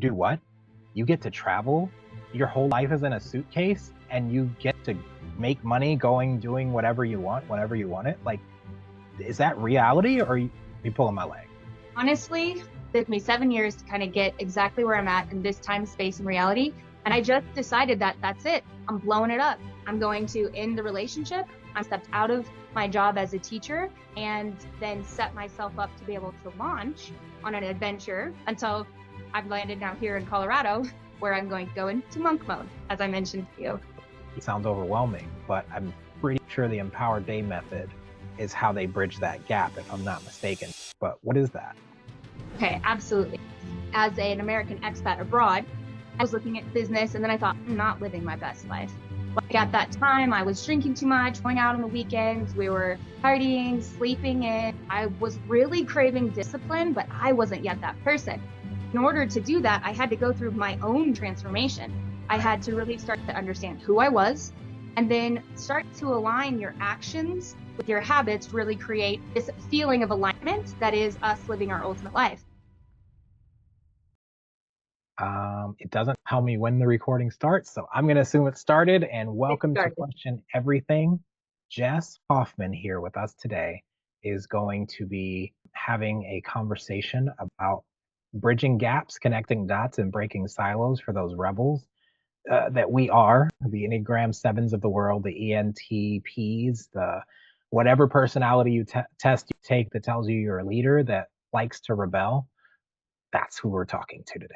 do what? You get to travel. Your whole life is in a suitcase and you get to make money doing whatever you want, whenever you want it. Like, is that reality or are you pulling my leg? Honestly, it took me 7 years to kind of get exactly where I'm at in this time, space, and reality. And I just decided that that's it. I'm blowing it up. I'm going to end the relationship. I stepped out of my job as a teacher and then set myself up to be able to launch on an adventure until I've landed now here in Colorado, where I'm going to go into monk mode, as I mentioned to you. It sounds overwhelming, but I'm pretty sure the Empowered Day method is how they bridge that gap, if I'm not mistaken. But what is that? Okay, absolutely. As an American expat abroad, I was looking at business and then I thought, I'm not living my best life. Like at that time, I was drinking too much, going out on the weekends, we were partying, sleeping in. I was really craving discipline, but I wasn't yet that person. In order to do that, I had to go through my own transformation. I had to really start to understand who I was and then start to align your actions with your habits to really create this feeling of alignment that is us living our ultimate life. It doesn't tell me when the recording starts, so I'm going to assume it started. And welcome to Question Everything. Jess Hoffman here with us today is going to be having a conversation about bridging gaps, connecting dots, and breaking silos for those rebels that we are, the Enneagram 7s of the world, the ENTPs, the whatever personality you test you take that tells you you're a leader that likes to rebel. That's who we're talking to today.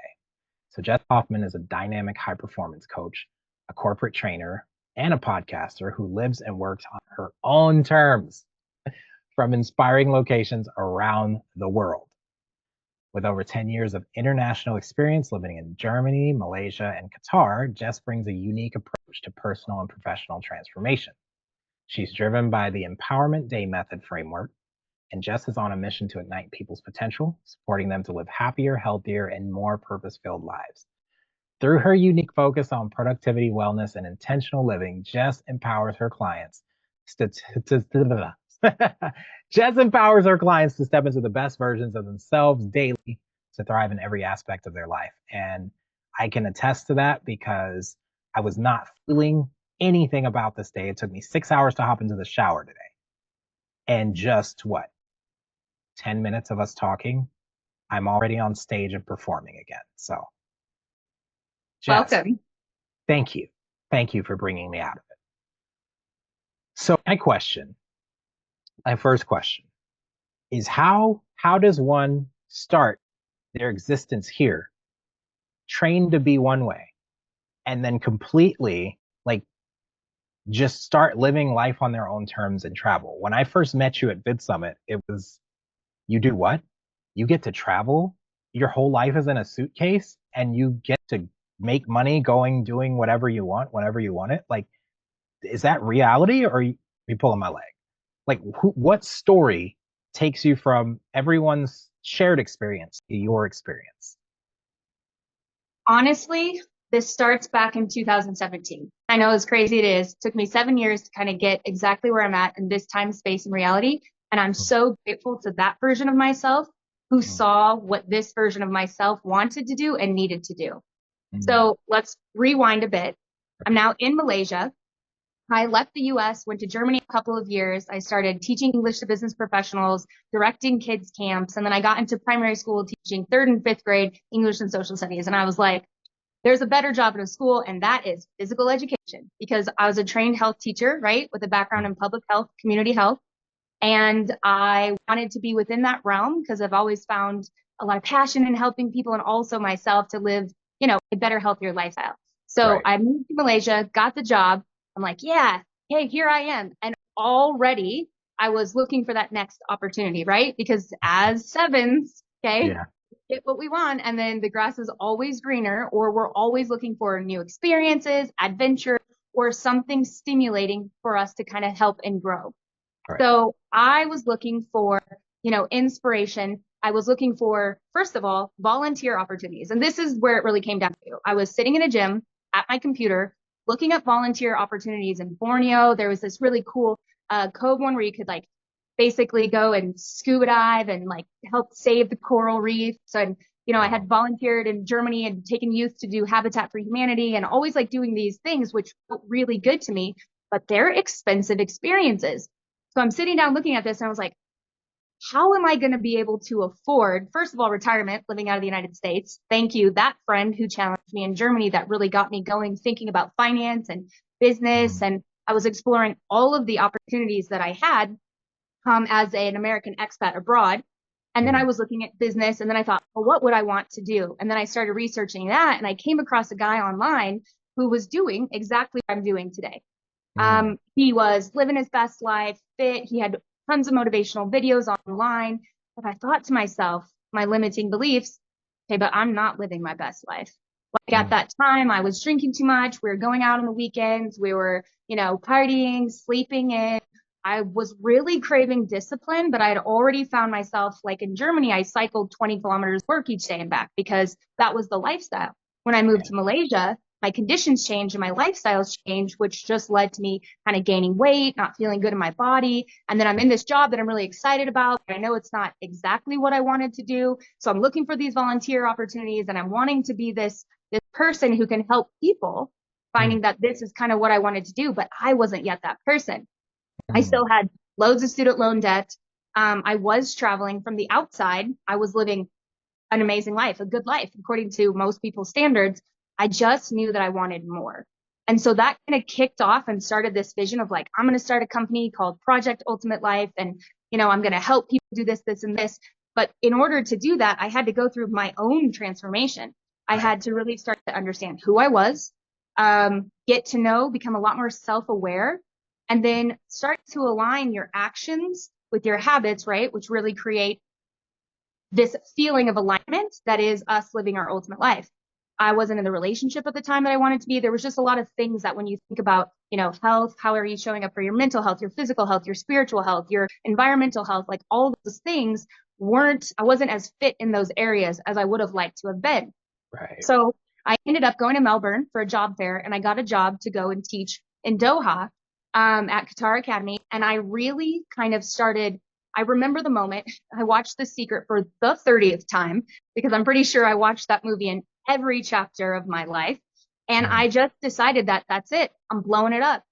So Jess Hoffman is a dynamic high-performance coach, a corporate trainer, and a podcaster who lives and works on her own terms from inspiring locations around the world. With over 10 years of international experience living in Germany, Malaysia, and Qatar, Jess brings a unique approach to personal and professional transformation. She's driven by the Empowerment Day method framework, and Jess is on a mission to ignite people's potential, supporting them to live happier, healthier, and more purpose-filled lives. Through her unique focus on productivity, wellness, and intentional living, Jess empowers her clients Jess empowers her clients to step into the best versions of themselves daily to thrive in every aspect of their life. And I can attest to that because I was not feeling anything about this day. It took me 6 hours to hop into the shower today. And just 10 minutes of us talking, I'm already on stage and performing again. So, Jess, welcome. Thank you. Thank you for bringing me out of it. So my first question is how does one start their existence here, trained to be one way, and then completely just start living life on their own terms and travel? When I first met you at Vid Summit, it was, you do what? You get to travel. Your whole life is in a suitcase and you get to make money doing whatever you want, whenever you want it. Like, is that reality or are you pulling my leg? Like, what story takes you from everyone's shared experience to your experience? Honestly, this starts back in 2017. I know as crazy it is. It took me 7 years to kind of get exactly where I'm at in this time, space, and reality. And I'm so grateful to that version of myself who saw what this version of myself wanted to do and needed to do. So let's rewind a bit. I'm now in Malaysia. I left the US, went to Germany a couple of years. I started teaching English to business professionals, directing kids camps. And then I got into primary school teaching 3rd and 5th grade English and social studies. And I was like, there's a better job in a school, and that is physical education, because I was a trained health teacher, right, with a background in public health, community health. And I wanted to be within that realm because I've always found a lot of passion in helping people and also myself to live, a better, healthier lifestyle. So I moved to Malaysia, got the job. I'm like, yeah, hey, here I am. And already I was looking for that next opportunity, right? Because as sevens, get what we want. And then the grass is always greener, or we're always looking for new experiences, adventure, or something stimulating for us to kind of help and grow. So I was looking for, inspiration. I was looking for, first of all, volunteer opportunities. And this is where it really came down to. I was sitting in a gym at my computer, looking up volunteer opportunities in Borneo. There was this really cool cove one where you could basically go and scuba dive and help save the coral reef. So I had volunteered in Germany and taken youth to do Habitat for Humanity and always like doing these things, which felt really good to me, but they're expensive experiences. So I'm sitting down looking at this and I was like, how am I going to be able to afford, first of all, retirement living out of the United States? Thank you, that friend who challenged me in Germany that really got me going, thinking about finance and business. And I was exploring all of the opportunities that I had as an American expat abroad. And then I was looking at business and then I thought, well, what would I want to do? And then I started researching that and I came across a guy online who was doing exactly what I'm doing today. He was living his best life, fit. He had tons of motivational videos online. But I thought to myself, my limiting beliefs, okay, but I'm not living my best life. Like at that time, I was drinking too much. We were going out on the weekends. We were, partying, sleeping in. I was really craving discipline, but I had already found myself like in Germany, I cycled 20 kilometers work each day and back because that was the lifestyle. When I moved to Malaysia, my conditions changed and my lifestyles changed, which just led to me kind of gaining weight, not feeling good in my body. And then I'm in this job that I'm really excited about. But I know it's not exactly what I wanted to do. So I'm looking for these volunteer opportunities and I'm wanting to be this person who can help people, finding that this is kind of what I wanted to do, but I wasn't yet that person. I still had loads of student loan debt. I was traveling from the outside. I was living an amazing life, a good life, according to most people's standards. I just knew that I wanted more. And so that kind of kicked off and started this vision of like, I'm going to start a company called Project Ultimate Life. And, I'm going to help people do this, this, and this. But in order to do that, I had to go through my own transformation. I had to really start to understand who I was, get to know, become a lot more self-aware, and then start to align your actions with your habits, right? Which really create this feeling of alignment that is us living our ultimate life. I wasn't in the relationship at the time that I wanted to be. There was just a lot of things that when you think about, health, how are you showing up for your mental health, your physical health, your spiritual health, your environmental health, like all those things I wasn't as fit in those areas as I would have liked to have been. Right. So I ended up going to Melbourne for a job fair and I got a job to go and teach in Doha at Qatar Academy. And I really kind of I remember the moment I watched The Secret for the 30th time, because I'm pretty sure I watched that movie in every chapter of my life. And I just decided that that's it. I'm blowing it up.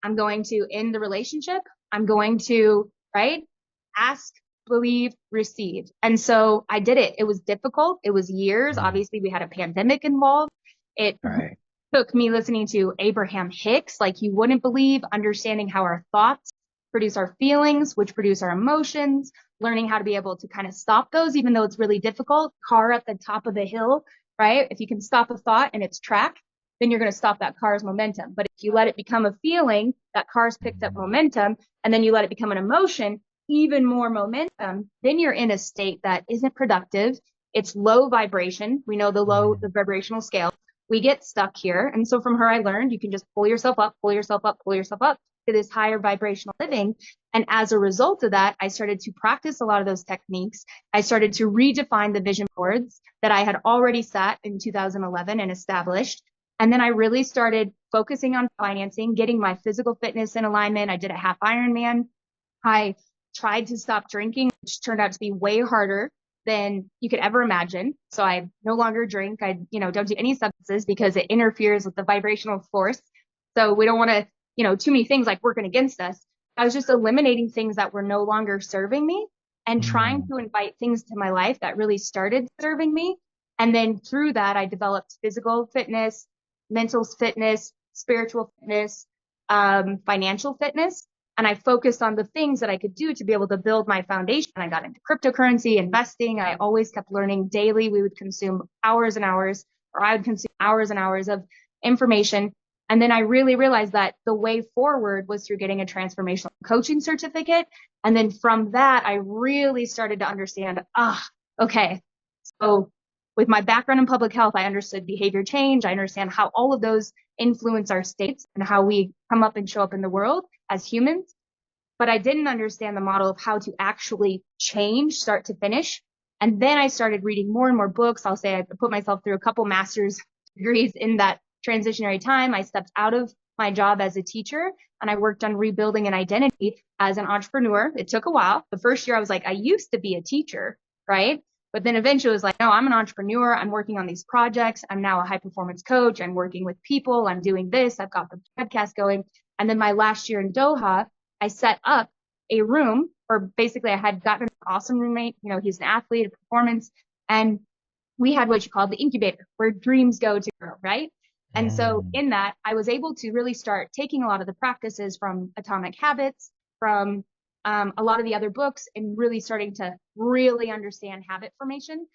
I'm going to end the relationship. I'm going to, ask, believe, receive. And so I did it. It was difficult. It was years. Obviously, we had a pandemic involved. It took me listening to Abraham Hicks, like you wouldn't believe, understanding how our thoughts produce our feelings, which produce our emotions, learning how to be able to kind of stop those, even though it's really difficult. Car at the top of the hill, right? If you can stop a thought in its track, then you're going to stop that car's momentum. But if you let it become a feeling, that car's picked up momentum, and then you let it become an emotion, even more momentum, then you're in a state that isn't productive. It's low vibration. We know the vibrational scale. We get stuck here. And so from her, I learned you can just pull yourself up, pull yourself up, pull yourself up to this higher vibrational living. And as a result of that, I started to practice a lot of those techniques. I started to redefine the vision boards that I had already set in 2011 and established. And then I really started focusing on financing, getting my physical fitness in alignment. I did a half Ironman. I tried to stop drinking, which turned out to be way harder than you could ever imagine. So I no longer drink. I, don't do any substances because it interferes with the vibrational force. So we don't want to, too many things like working against us. I was just eliminating things that were no longer serving me and trying to invite things to my life that really started serving me. And then through that, I developed physical fitness, mental fitness, spiritual fitness, financial fitness. And I focused on the things that I could do to be able to build my foundation. I got into cryptocurrency, investing. I always kept learning daily. We would consume hours and hours, or I would consume hours and hours of information. And then I really realized that the way forward was through getting a transformational coaching certificate. And then from that, I really started to understand, okay, so with my background in public health, I understood behavior change. I understand how all of those influence our states and how we come up and show up in the world as humans. But I didn't understand the model of how to actually change start to finish. And then I started reading more and more books. I'll say I put myself through a couple master's degrees in that transitionary time. I stepped out of my job as a teacher and I worked on rebuilding an identity as an entrepreneur. It took a while. The first year I was like, I used to be a teacher, right? But then eventually it was like, no, I'm an entrepreneur. I'm working on these projects. I'm now a high performance coach. I'm working with people. I'm doing this. I've got the podcast going. And then my last year in Doha, I set up a room, or basically I had gotten an awesome roommate. You know, he's an athlete, a performance, and we had what you call the incubator, where dreams go to grow, right? And so Mm. in that, I was able to really start taking a lot of the practices from Atomic Habits, from a lot of the other books, and really starting to really understand habit formation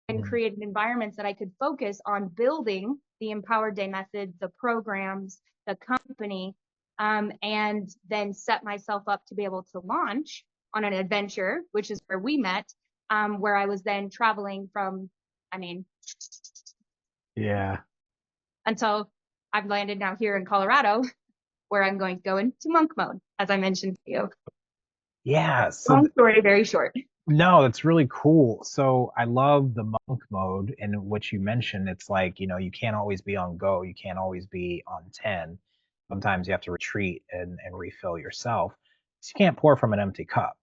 and Mm. create environments that I could focus on building the Empowered Day method, the programs, the company, and then set myself up to be able to launch on an adventure, which is where we met, where I was then traveling from, I mean, Yeah. until I've landed now here in Colorado, where I'm going to go into monk mode, as I mentioned to you. Yeah. Long story, very short. No, it's really cool. So I love the monk mode and what you mentioned. It's like, you can't always be on go. You can't always be on 10. Sometimes you have to retreat and refill yourself. So you can't pour from an empty cup.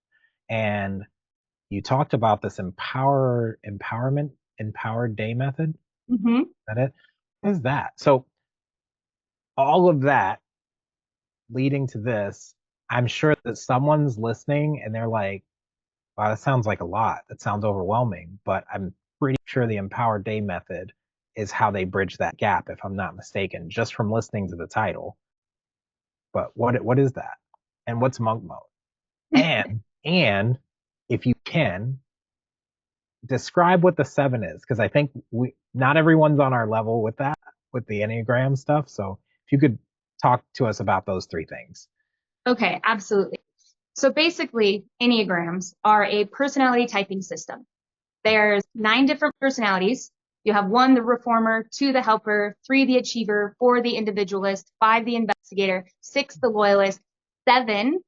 And you talked about this empowered day method. Mm-hmm. Is that it? What is that? So all of that leading to this, I'm sure that someone's listening and they're like, wow, that sounds like a lot. That sounds overwhelming, but I'm pretty sure the Empowered Day method is how they bridge that gap, if I'm not mistaken, just from listening to the title. But what is that? And what's monk mode? And if you can, describe what the seven is, because I think we not everyone's on our level with that, with the Enneagram stuff. So if you could talk to us about those three things. Okay, absolutely. So basically, Enneagrams are a personality typing system. There's 9 different personalities. You have 1, the reformer, 2, the helper, 3, the achiever, 4, the individualist, 5, the investigator, 6, the loyalist, 7,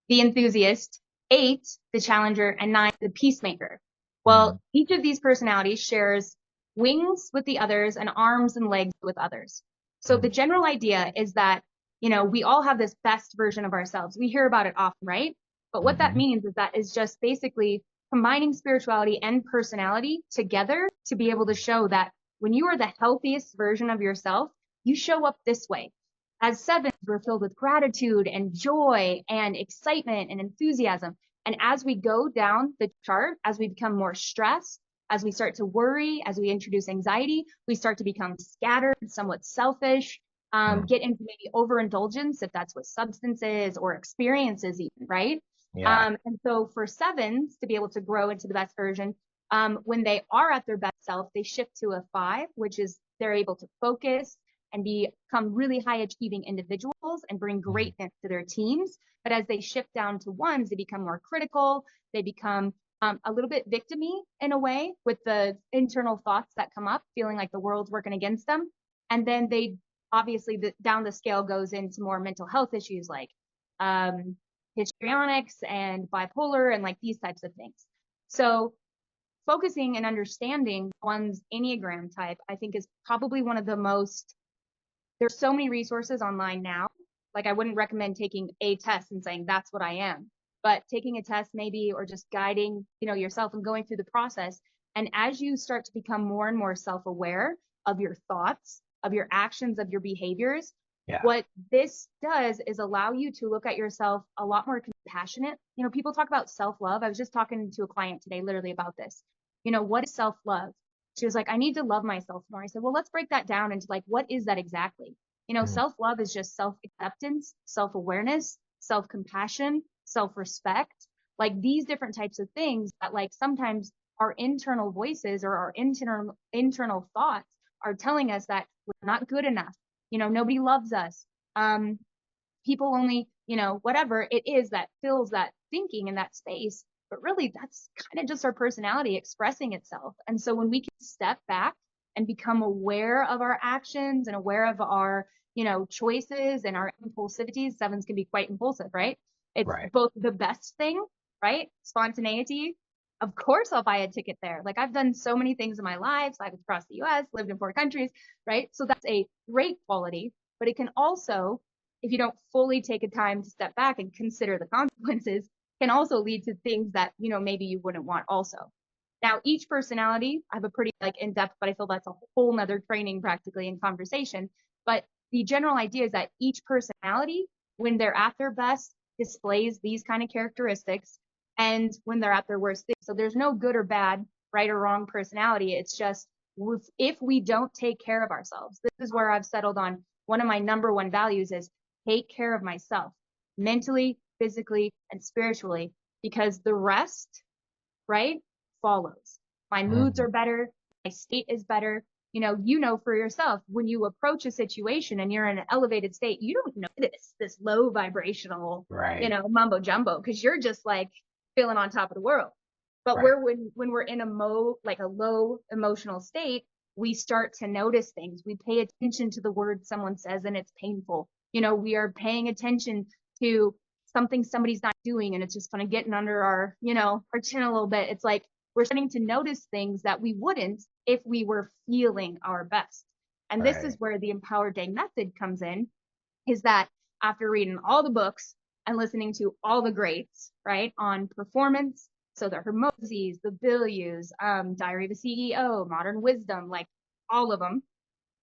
the enthusiast, 8, the challenger, and 9, the peacemaker. Mm. Well, each of these personalities shares wings with the others and arms and legs with others. So the Mm. general idea is that, we all have this best version of ourselves. We hear about it often, right? But what that Mm-hmm. means is that is just basically combining spirituality and personality together to be able to show that when you are the healthiest version of yourself, you show up this way. As sevens, we're filled with gratitude and joy and excitement and enthusiasm. And as we go down the chart, as we become more stressed, as we start to worry, as we introduce anxiety, we start to become scattered, somewhat selfish, Mm. get into maybe overindulgence, if that's what substances or experiences even, right? Yeah. And so for sevens to be able to grow into the best version, when they are at their best self, they shift to a 5, which is they're able to focus and become really high achieving individuals and bring Mm. greatness to their teams. But as they shift down to 1s, they become more critical. They become a little bit victim-y in a way with the internal thoughts that come up, feeling like the world's working against them. And then they obviously down the scale goes into more mental health issues like histrionics and bipolar and like these types of things. So focusing and understanding one's Enneagram type, I think is probably one of the most, there's so many resources online now. Like I wouldn't recommend taking a test and saying that's what I am, but taking a test maybe, or just guiding, yourself and going through the process. And as you start to become more and more self-aware of your thoughts, of your actions, of your behaviors, Yeah. what this does is allow you to look at yourself a lot more compassionate. People talk about self-love. I was just talking to a client today, literally about this. What is self-love? She was like, I need to love myself more. I said, well, let's break that down into like, what is that exactly? Mm. Self-love is just self-acceptance, self-awareness, self-compassion, self-respect, like these different types of things that like sometimes our internal voices or our internal thoughts are telling us that we're not good enough. Nobody loves us. People only, whatever it is that fills that thinking in that space. But really, that's kind of just our personality expressing itself. And so when we can step back and become aware of our actions and aware of our, choices and our impulsivities, sevens can be quite impulsive, right? It's Right. both the best thing, right? Spontaneity. Of course, I'll buy a ticket there. Like I've done so many things in my life. So I've across the US, lived in 4 countries, right? So that's a great quality, but it can also, if you don't fully take a time to step back and consider the consequences, can also lead to things that, maybe you wouldn't want also. Now, each personality, I have a pretty like in-depth, but I feel that's a whole nother training practically in conversation. But the general idea is that each personality, when they're at their best, displays these kind of characteristics, and when they're at their worst. So there's no good or bad, right or wrong personality. It's just if we don't take care of ourselves, this is where I've settled on one of my number one values is take care of myself mentally, physically, and spiritually, because the rest, right, follows. My moods Mm, are better. My state is better. You know for yourself, when you approach a situation and you're in an elevated state, you don't notice this low vibrational, right, mumbo jumbo, because you're just like feeling on top of the world. But right. when we're in like a low emotional state, we start to notice things. We pay attention to the words someone says and it's painful. We are paying attention to something somebody's not doing and it's just kind of getting under our chin a little bit. It's like we're starting to notice things that we wouldn't if we were feeling our best. And this is Right. where the Empowered Day method comes in, is that after reading all the books and listening to all the greats, right, on performance, so the Hermosis, the Bilyeux, Diary of a CEO, Modern Wisdom, like all of them,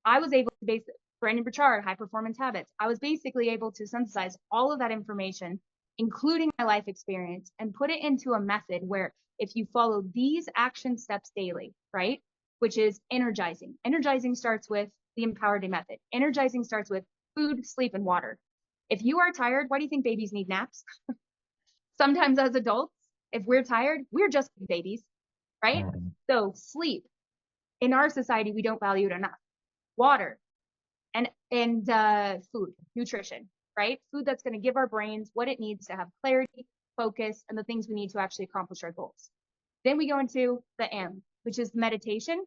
I was able to Brandon Burchard, High Performance Habits. I was basically able to synthesize all of that information, including my life experience, and put it into a method where if you follow these action steps daily, right, which is energizing. Energizing starts with the Empowered Day method. Energizing starts with food, sleep, and water. If you are tired, why do you think babies need naps? Sometimes as adults, if we're tired, we're just babies, right? Mm, So sleep, in our society, we don't value it enough. Water, and food, nutrition, right? Food that's going to give our brains what it needs to have clarity, focus, and the things we need to actually accomplish our goals. Then we go into the M, which is meditation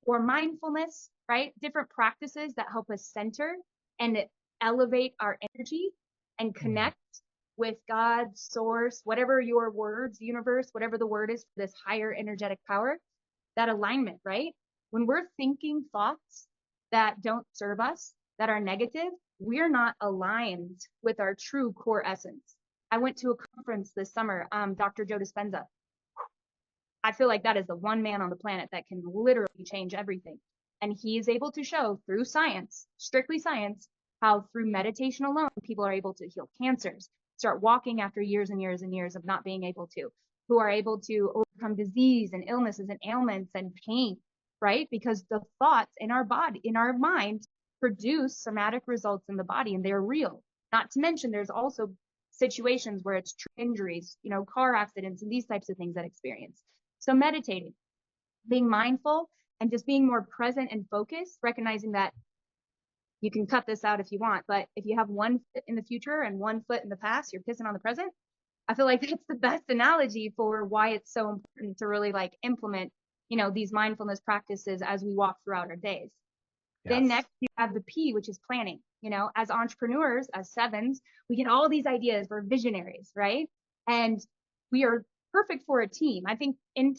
or mindfulness, right? Different practices that help us center and elevate our energy and mm, connect with God, source, whatever your words, universe, whatever the word is for this higher energetic power, that alignment, right? When we're thinking thoughts that don't serve us, that are negative, we're not aligned with our true core essence. I went to a conference this summer, Dr. Joe Dispenza. I feel like that is the one man on the planet that can literally change everything. And he is able to show through science, strictly science, how through meditation alone, people are able to heal cancers, start walking after years and years and years of not being able to, who are able to overcome disease and illnesses and ailments and pain, right? Because the thoughts in our body, in our mind, produce somatic results in the body and they're real. Not to mention, there's also situations where it's true injuries, car accidents and these types of things that experience. So meditating, being mindful, and just being more present and focused, recognizing that you can cut this out if you want, but if you have one foot in the future and one foot in the past, you're pissing on the present. I feel like that's the best analogy for why it's so important to really like implement, these mindfulness practices as we walk throughout our days. Then yes. next you have the P, which is planning. As entrepreneurs, as sevens, we get all these ideas. We're visionaries, right? And we are perfect for a team. I think in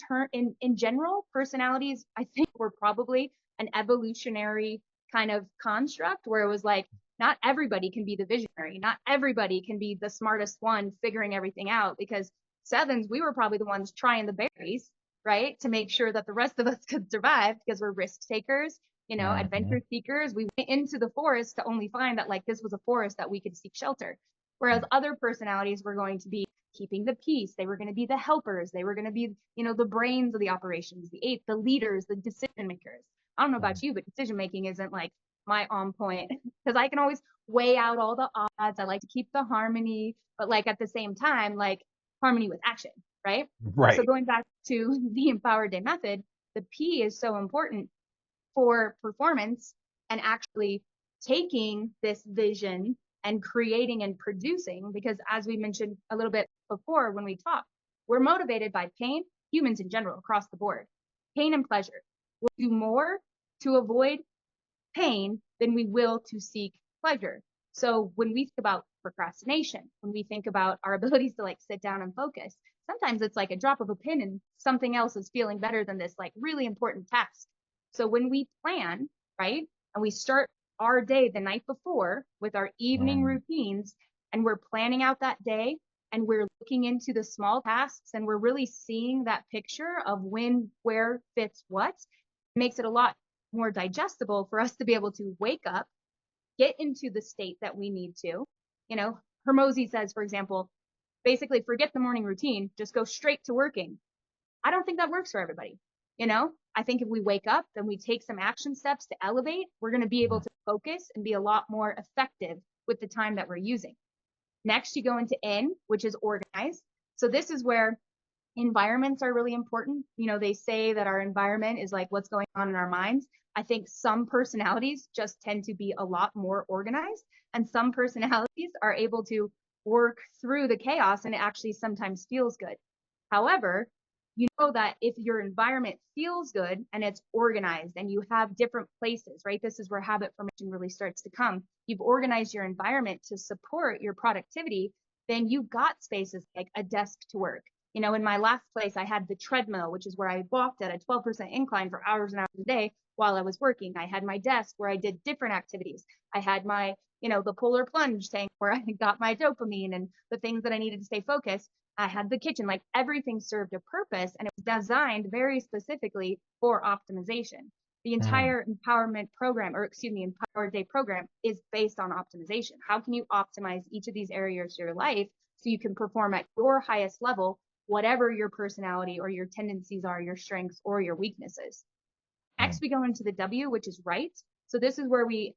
general, personalities, I think we're probably an evolutionary kind of construct where it was like, not everybody can be the visionary. Not everybody can be the smartest one figuring everything out, because sevens, we were probably the ones trying the berries, right? To make sure that the rest of us could survive because we're risk takers, Hmm. adventure seekers. We went into the forest to only find that like this was a forest that we could seek shelter. Whereas other personalities were going to be keeping the peace. They were going to be the helpers. They were going to be, the brains of the operations, the eight, the leaders, the decision makers. I don't know about you, but decision making isn't like my on point because I can always weigh out all the odds. I like to keep the harmony, but like at the same time, like harmony with action, right? So Right. going back to the Empowered Day method, the P is so important for performance and actually taking this vision and creating and producing, because as we mentioned a little bit before when we talked, we're motivated by pain, humans in general across the board, pain and pleasure. We'll do more to avoid pain than we will to seek pleasure. So when we think about procrastination, when we think about our abilities to like sit down and focus, sometimes it's like a drop of a pin and something else is feeling better than this like really important task. So when we plan, right, and we start our day the night before with our evening Mm, routines and we're planning out that day, and we're looking into the small tasks and we're really seeing that picture of when, where fits what, it makes it a lot more digestible for us to be able to wake up, get into the state that we need to. You know, Hermosi says, for example, basically forget the morning routine, just go straight to working. I don't think that works for everybody. You know, I think if we wake up, then we take some action steps to elevate, we're going to be able to focus and be a lot more effective with the time that we're using. Next, you go into N, which is organize. So this is where environments are really important. You know, they say that our environment is like what's going on in our minds. I think some personalities just tend to be a lot more organized, and some personalities are able to work through the chaos, and it actually sometimes feels good. However, you know that if your environment feels good and it's organized and you have different places, right? This is where habit formation really starts to come. You've organized your environment to support your productivity, then you've got spaces like a desk to work. You know, in my last place, I had the treadmill, which is where I walked at a 12% incline for hours and hours a day while I was working. I had my desk where I did different activities. I had my, you know, the polar plunge tank where I got my dopamine and the things that I needed to stay focused. I had the kitchen, like everything served a purpose, and it was designed very specifically for optimization. The entire empowerment program, or excuse me, Empower Day program is based on optimization. How can you optimize each of these areas of your life so you can perform at your highest level, whatever your personality or your tendencies are, your strengths or your weaknesses? Next, we go into the W, which is right. So this is where we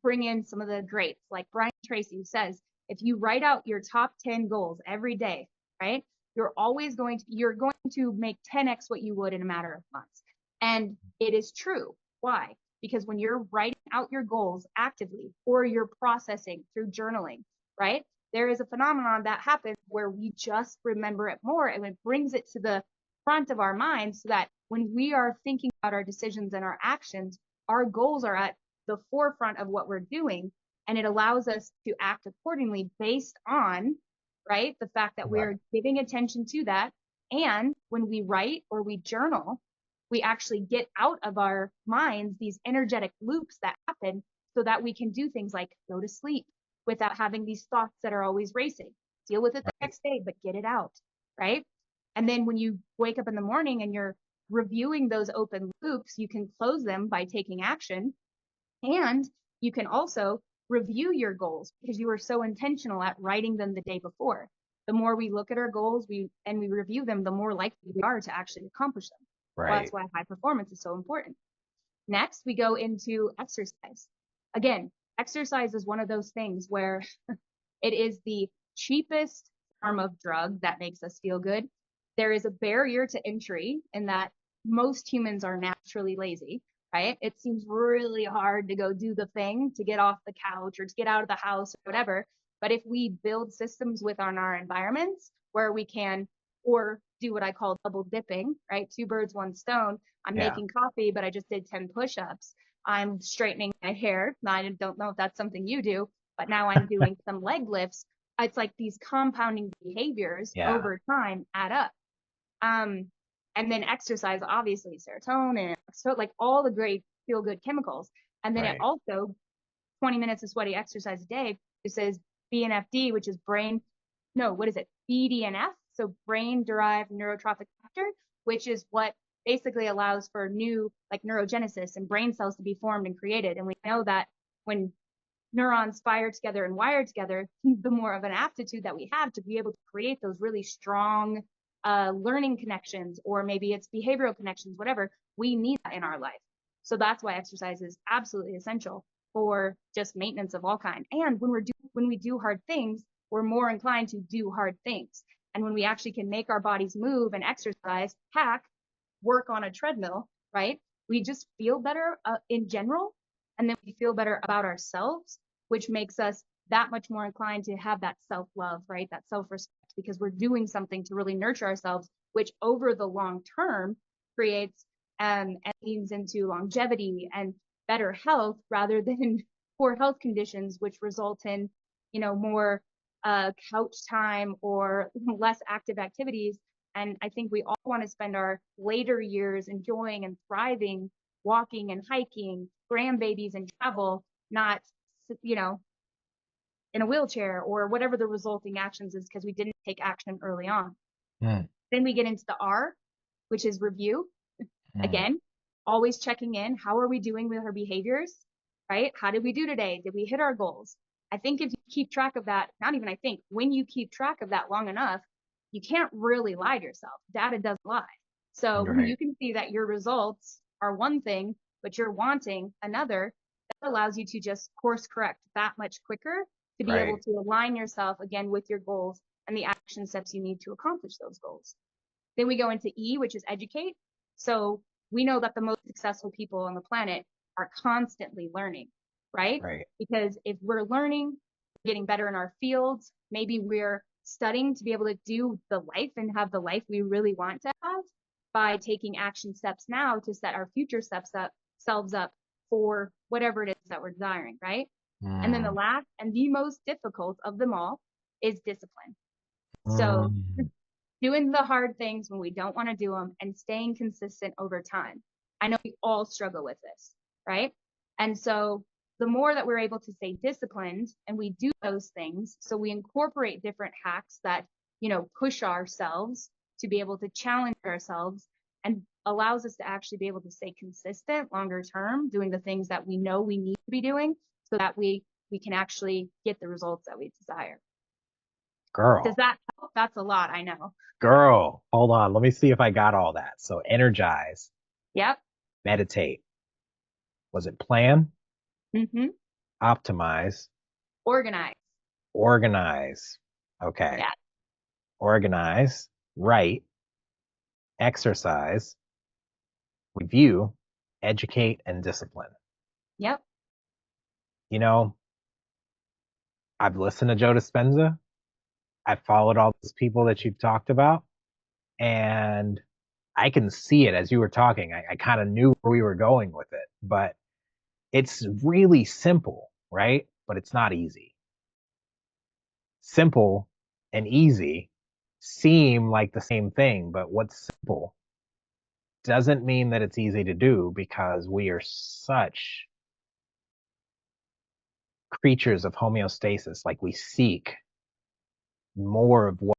bring in some of the greats, like Brian Tracy, who says, if you write out your top 10 goals every day, right, you're going to make 10x what you would in a matter of months. And it is true. Why? Because when you're writing out your goals actively or you're processing through journaling, right, there is a phenomenon that happens where we just remember it more, and it brings it to the front of our minds so that when we are thinking about our decisions and our actions, our goals are at the forefront of what we're doing, and it allows us to act accordingly based on, right, the fact that we're giving attention to that. And when we write or we journal, we actually get out of our minds these energetic loops that happen so that we can do things like go to sleep without having these thoughts that are always racing. Deal with it the next day, but get it out, right? And then when you wake up in the morning and you're reviewing those open loops, you can close them by taking action. And you can also review your goals because you were so intentional at writing them the day before. The more we look at our goals and we review them, the more likely we are to actually accomplish them. Right. Well, that's why high performance is so important. Next, we go into exercise. Again, exercise is one of those things where it is the cheapest form of drug that makes us feel good. There is a barrier to entry in that most humans are naturally lazy, right? It seems really hard to go do the thing, to get off the couch or to get out of the house or whatever. But if we build systems within our environments where we can, or do what I call double dipping, right? Two birds, one stone. I'm making coffee, but I just did 10 push-ups. I'm straightening my hair. Now, I don't know if that's something you do, but now I'm doing some leg lifts. It's like these compounding behaviors over time add up. And then exercise, obviously, serotonin, so like all the great feel good chemicals. And then it also 20 minutes of sweaty exercise a day. It says BNFD, which is BDNF. So brain derived neurotrophic factor, which is what basically allows for new like neurogenesis and brain cells to be formed and created. And we know that when neurons fire together and wire together, the more of an aptitude that we have to be able to create those really strong learning connections, or maybe it's behavioral connections, whatever, we need that in our life. So that's why exercise is absolutely essential for just maintenance of all kind. And when we do hard things, we're more inclined to do hard things. And when we actually can make our bodies move and exercise, work on a treadmill, right? We just feel better in general. And then we feel better about ourselves, which makes us that much more inclined to have that self-love, right? That self-respect, because we're doing something to really nurture ourselves, which over the long term creates and leans into longevity and better health rather than poor health conditions, which result in, more couch time or less active activities. And I think we all want to spend our later years enjoying and thriving, walking and hiking, grandbabies and travel, not, in a wheelchair, or whatever the resulting actions is because we didn't take action early on. Mm. Then we get into the R, which is review. Again, always checking in. How are we doing with our behaviors, right? How did we do today? Did we hit our goals? I think if you keep track of that, not even I think, when you keep track of that long enough, you can't really lie to yourself. Data doesn't lie. So when you can see that your results are one thing, but you're wanting another, that allows you to just course correct that much quicker to be able to align yourself again with your goals and the action steps you need to accomplish those goals. Then we go into E, which is educate. So we know that the most successful people on the planet are constantly learning, right? Because if we're learning, getting better in our fields, maybe we're studying to be able to do the life and have the life we really want to have by taking action steps now to set our future selves up for whatever it is that we're desiring, right? And then the last and the most difficult of them all is discipline. So doing the hard things when we don't want to do them and staying consistent over time. I know we all struggle with this, right? And so the more that we're able to stay disciplined and we do those things, so we incorporate different hacks that, push ourselves to be able to challenge ourselves and allows us to actually be able to stay consistent longer term, doing the things that we know we need to be doing so that we can actually get the results that we desire. Girl. Does that help? That's a lot, I know. Girl, hold on. Let me see if I got all that. So energize. Yep. Meditate. Was it plan? Optimize. Organize. Okay. Yeah. Organize. Write. Exercise. Review. Educate and discipline. Yep. I've listened to Joe Dispenza. I've followed all those people that you've talked about, and I can see it as you were talking. I kind of knew where we were going with it, but it's really simple, right? But it's not easy. Simple and easy seem like the same thing, but what's simple doesn't mean that it's easy to do because we are such creatures of homeostasis. Like we seek more of what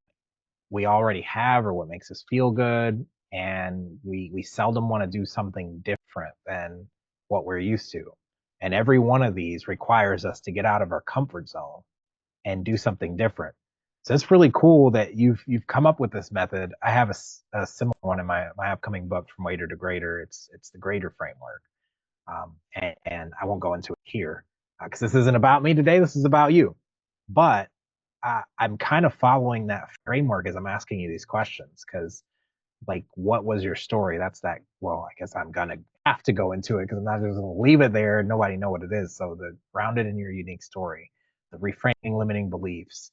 we already have or what makes us feel good. And we seldom want to do something different than what we're used to. And every one of these requires us to get out of our comfort zone and do something different. So it's really cool that you've come up with this method. I have a similar one in my upcoming book, From Waiter to Greater. It's the Greater framework. And I won't go into it here because this isn't about me today. This is about you. But I'm kind of following that framework as I'm asking you these questions because, like, what was your story? Well, I guess I'm going to have to go into it because I'm not just going to leave it there and nobody know what it is. So the grounded in your unique story, the reframing limiting beliefs,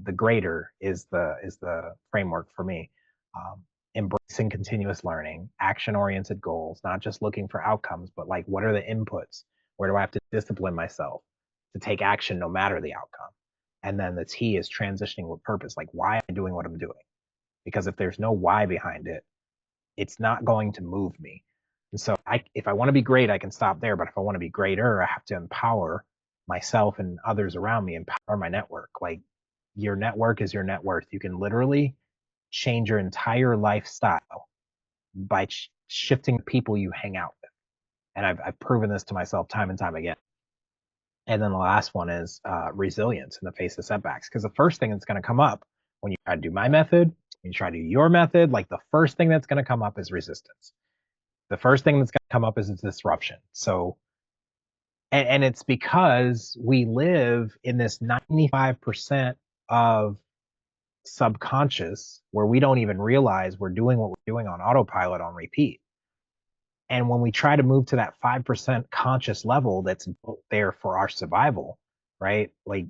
the greater is the framework for me. Embracing continuous learning, action-oriented goals, not just looking for outcomes, but like, what are the inputs? Where do I have to discipline myself to take action no matter the outcome? And then the T is transitioning with purpose. Like, why am I doing what I'm doing? Because if there's no why behind it, it's not going to move me. And so if I want to be great, I can stop there. But if I want to be greater, I have to empower myself and others around me, empower my network. Like, your network is your net worth. You can literally change your entire lifestyle by shifting the people you hang out with. And I've proven this to myself time and time again. And then the last one is resilience in the face of setbacks. Because the first thing that's going to come up when you try to do my method, when you try to do your method, like the first thing that's going to come up is resistance. The first thing that's going to come up is disruption. So, and it's because we live in this 95% of subconscious where we don't even realize we're doing what we're doing on autopilot on repeat. And when we try to move to that 5% conscious level that's there for our survival, right? Like,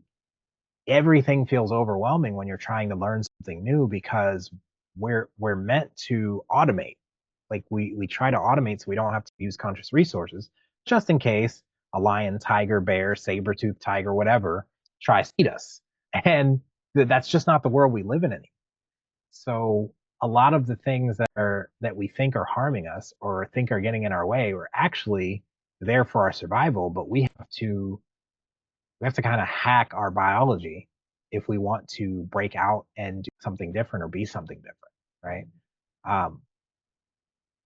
everything feels overwhelming when you're trying to learn something new because we're meant to automate. Like, we try to automate so we don't have to use conscious resources just in case a lion, tiger, bear, saber-toothed tiger, whatever, tries to eat us. And that's just not the world we live in anymore. So a lot of the things that we think are harming us or think are getting in our way are actually there for our survival, but we have to We have to kind of hack our biology if we want to break out and do something different or be something different, right? Um,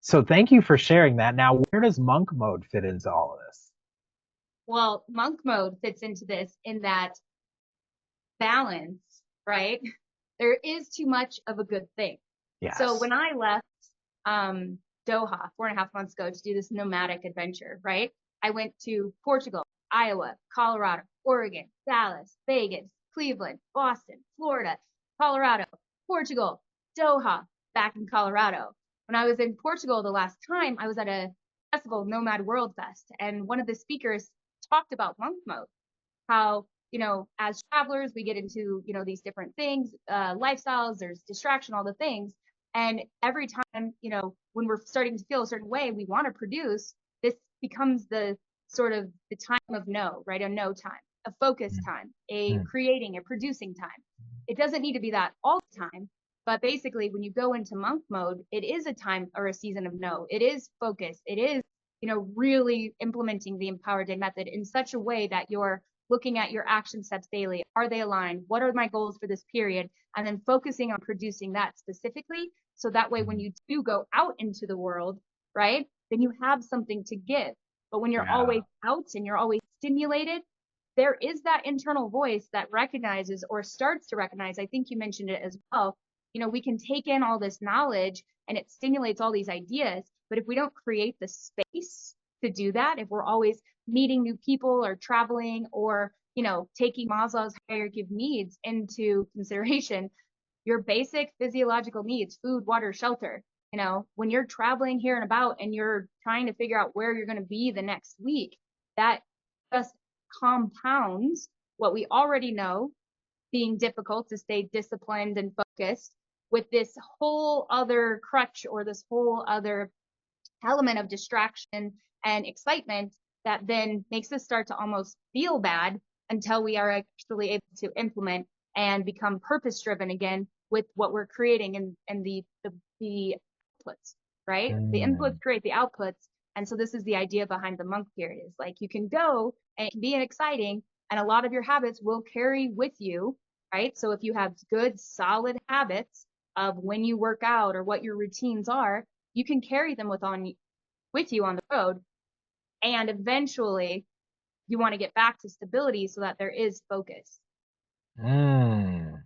so thank you for sharing that. Now, where does monk mode fit into all of this? Well, monk mode fits into this in that balance, right? There is too much of a good thing. So Yes. when I left Doha 4.5 months ago to do this nomadic adventure, right? I went to Portugal, Iowa, Colorado, Oregon, Dallas, Vegas, Cleveland, Boston, Florida, Colorado, Portugal, Doha, back in Colorado. When I was in Portugal the last time, I was at a festival, Nomad World Fest, and one of the speakers talked about monk mode, how, as travelers, we get into, these different things, lifestyles, there's distraction, all the things. And every time, when we're starting to feel a certain way, we want to produce, this becomes the sort of the time of no, right? A no time, a focus time, a Mm. creating, a producing time. It doesn't need to be that all the time. But basically, when you go into monk mode, it is a time or a season of no. It is focus. It is, really implementing the Empowered Day method in such a way that you're looking at your action steps daily. Are they aligned? What are my goals for this period? And then focusing on producing that specifically. So that way, when you do go out into the world, right, then you have something to give. But when you're Yeah. always out and you're always stimulated, there is that internal voice that recognizes or starts to recognize. I think you mentioned it as well. We can take in all this knowledge and it stimulates all these ideas. But if we don't create the space to do that, if we're always meeting new people or traveling or, taking Maslow's hierarchy of needs into consideration, your basic physiological needs, food, water, shelter, when you're traveling here and about and you're trying to figure out where you're going to be the next week, that just compounds what we already know being difficult to stay disciplined and focused with this whole other crutch or this whole other element of distraction and excitement that then makes us start to almost feel bad until we are actually able to implement and become purpose driven again with what we're creating and the outputs, right? The Mm. inputs create the outputs. And so this is the idea behind the monk period, is like you can go and it can be exciting and a lot of your habits will carry with you, right? So if you have good solid habits of when you work out or what your routines are, you can carry them with you on the road. And eventually you want to get back to stability so that there is focus. Mm.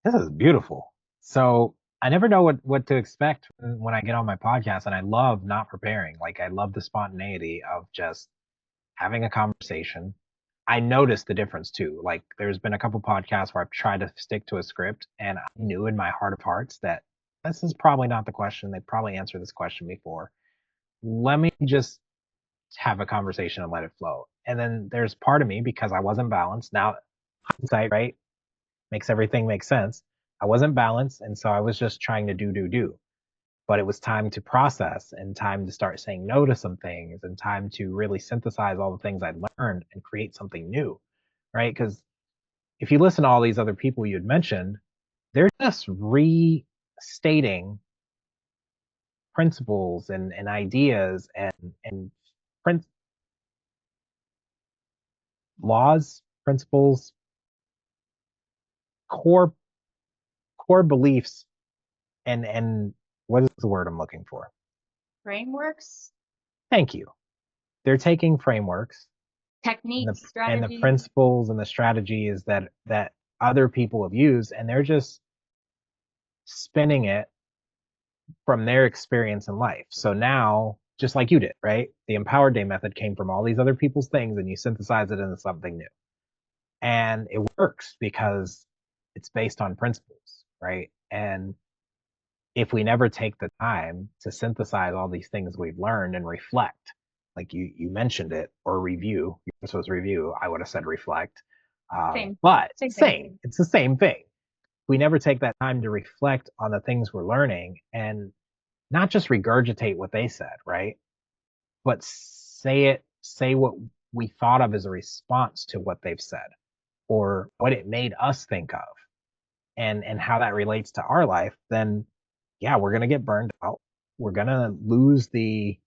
This is beautiful. So I never know what to expect when I get on my podcast, and I love not preparing. Like I love the spontaneity of just having a conversation. I noticed the difference too. Like there's been a couple podcasts where I've tried to stick to a script, and I knew in my heart of hearts that this is probably not the question. They probably answered this question before. Let me just have a conversation and let it flow. And then there's part of me, because I wasn't balanced. Now hindsight, right, makes everything make sense. I wasn't balanced, and so I was just trying to do. But it was time to process and time to start saying no to some things and time to really synthesize all the things I'd learned and create something new, right? Because if you listen to all these other people you had mentioned, they're just restating principles and ideas and prin- laws, principles, core core beliefs, and what is the word I'm looking for? Frameworks, Thank you. They're taking frameworks techniques, and the strategies. principles and the strategies that other people have used, and they're just spinning it from their experience in life. So now, just like you did, right? The Empowered Day method came from all these other people's things, and you synthesize it into something new. And it works because it's based on principles, right? And if we never take the time to synthesize all these things we've learned and reflect, like you mentioned it, or review, you're supposed to review, I would have said reflect. Same, But same thing. same, it's the same thing. We never take that time to reflect on the things we're learning and not just regurgitate what they said, right? But say what we thought of as a response to what they've said or what it made us think of and how that relates to our life, then yeah, we're going to get burned out. We're going to lose the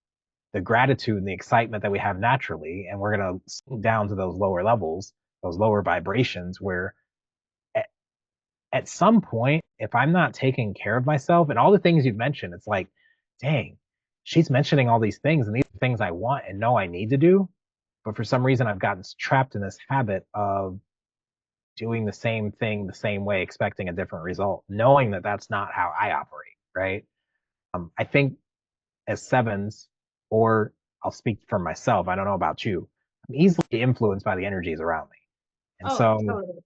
gratitude and the excitement that we have naturally, and we're going to sink down to those lower levels those lower vibrations where at, at some point, if I'm not taking care of myself and all the things you've mentioned, it's like, dang, she's mentioning all these things and these are things I want and know I need to do. But for some reason, I've gotten trapped in this habit of doing the same thing the same way, expecting a different result, knowing that that's not how I operate, right? I think as sevens, or I'll speak for myself, I don't know about you, I'm easily influenced by the energies around me. And Oh, so totally.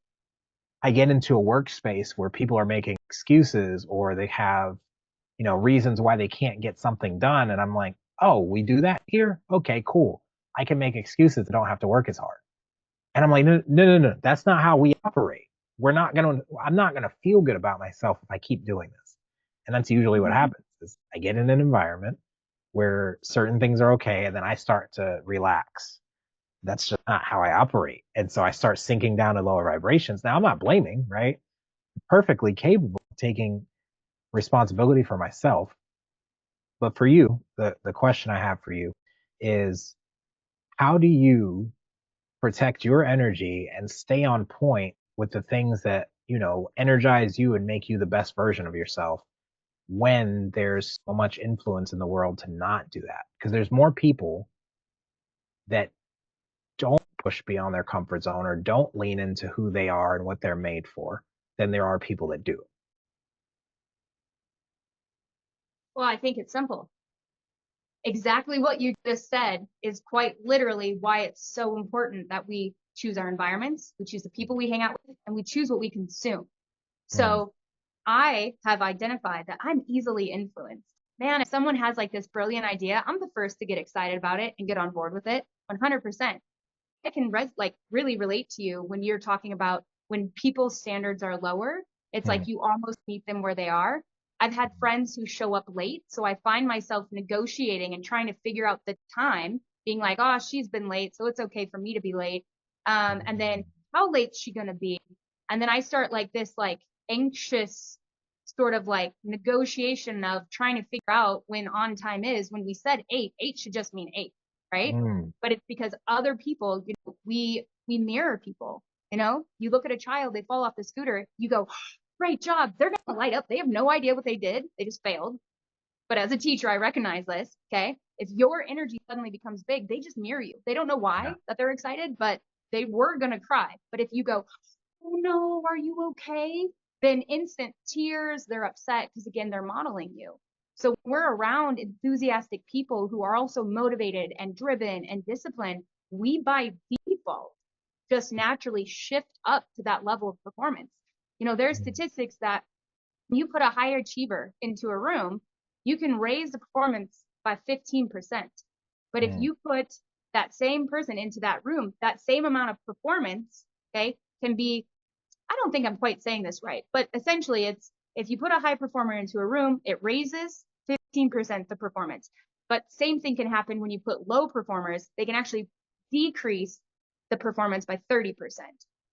I get into a workspace where people are making excuses or they have, reasons why they can't get something done. And I'm like, oh, we do that here? Okay, cool. I can make excuses. I don't have to work as hard. And I'm like, no, no, no, no. That's not how we operate. I'm not going to feel good about myself if I keep doing this. And that's usually what Mhm. happens is I get in an environment where certain things are okay. And then I start to relax. That's just not how I operate. And so I start sinking down to lower vibrations. Now I'm not blaming, right? I'm perfectly capable of taking responsibility for myself. But for you, the question I have for you is how do you protect your energy and stay on point with the things that, energize you and make you the best version of yourself when there's so much influence in the world to not do that? Because there's more people that don't push beyond their comfort zone or don't lean into who they are and what they're made for than there are people that do. Well, I think it's simple. Exactly what you just said is quite literally why it's so important that we choose our environments, we choose the people we hang out with, and we choose what we consume. Mm, So I have identified that I'm easily influenced. Man, if someone has like this brilliant idea, I'm the first to get excited about it and get on board with it 100%. I can really relate to you when you're talking about when people's standards are lower. It's like mm, you almost meet them where they are. I've had friends who show up late, so I find myself negotiating and trying to figure out the time, being like, "Oh, she's been late, so it's okay for me to be late." And then mm, how late's she gonna be? And then I start like this anxious sort of like negotiation of trying to figure out when on time is. When we said eight, eight should just mean eight, right? mm, But it's because other people, we mirror people. You look at a child, they fall off the scooter, you go, great job. They're gonna light up. They have no idea what they did. They just failed. But as a teacher, I recognize this. Okay. If your energy suddenly becomes big, they just mirror you. They don't know yeah. why that they're excited, but they were gonna cry. But if you go, oh no, are you okay? Then instant tears, they're upset because again, they're modeling you. So we're around enthusiastic people who are also motivated and driven and disciplined. We by default just naturally shift up to that level of performance. There's Mm, statistics that you put a high achiever into a room, you can raise the performance by 15%. But if mm, you put that same person into that room, that same amount of performance, okay, can be, I don't think I'm quite saying this right, but essentially it's if you put a high performer into a room, it raises 15% the performance. But same thing can happen when you put low performers, they can actually decrease the performance by 30%.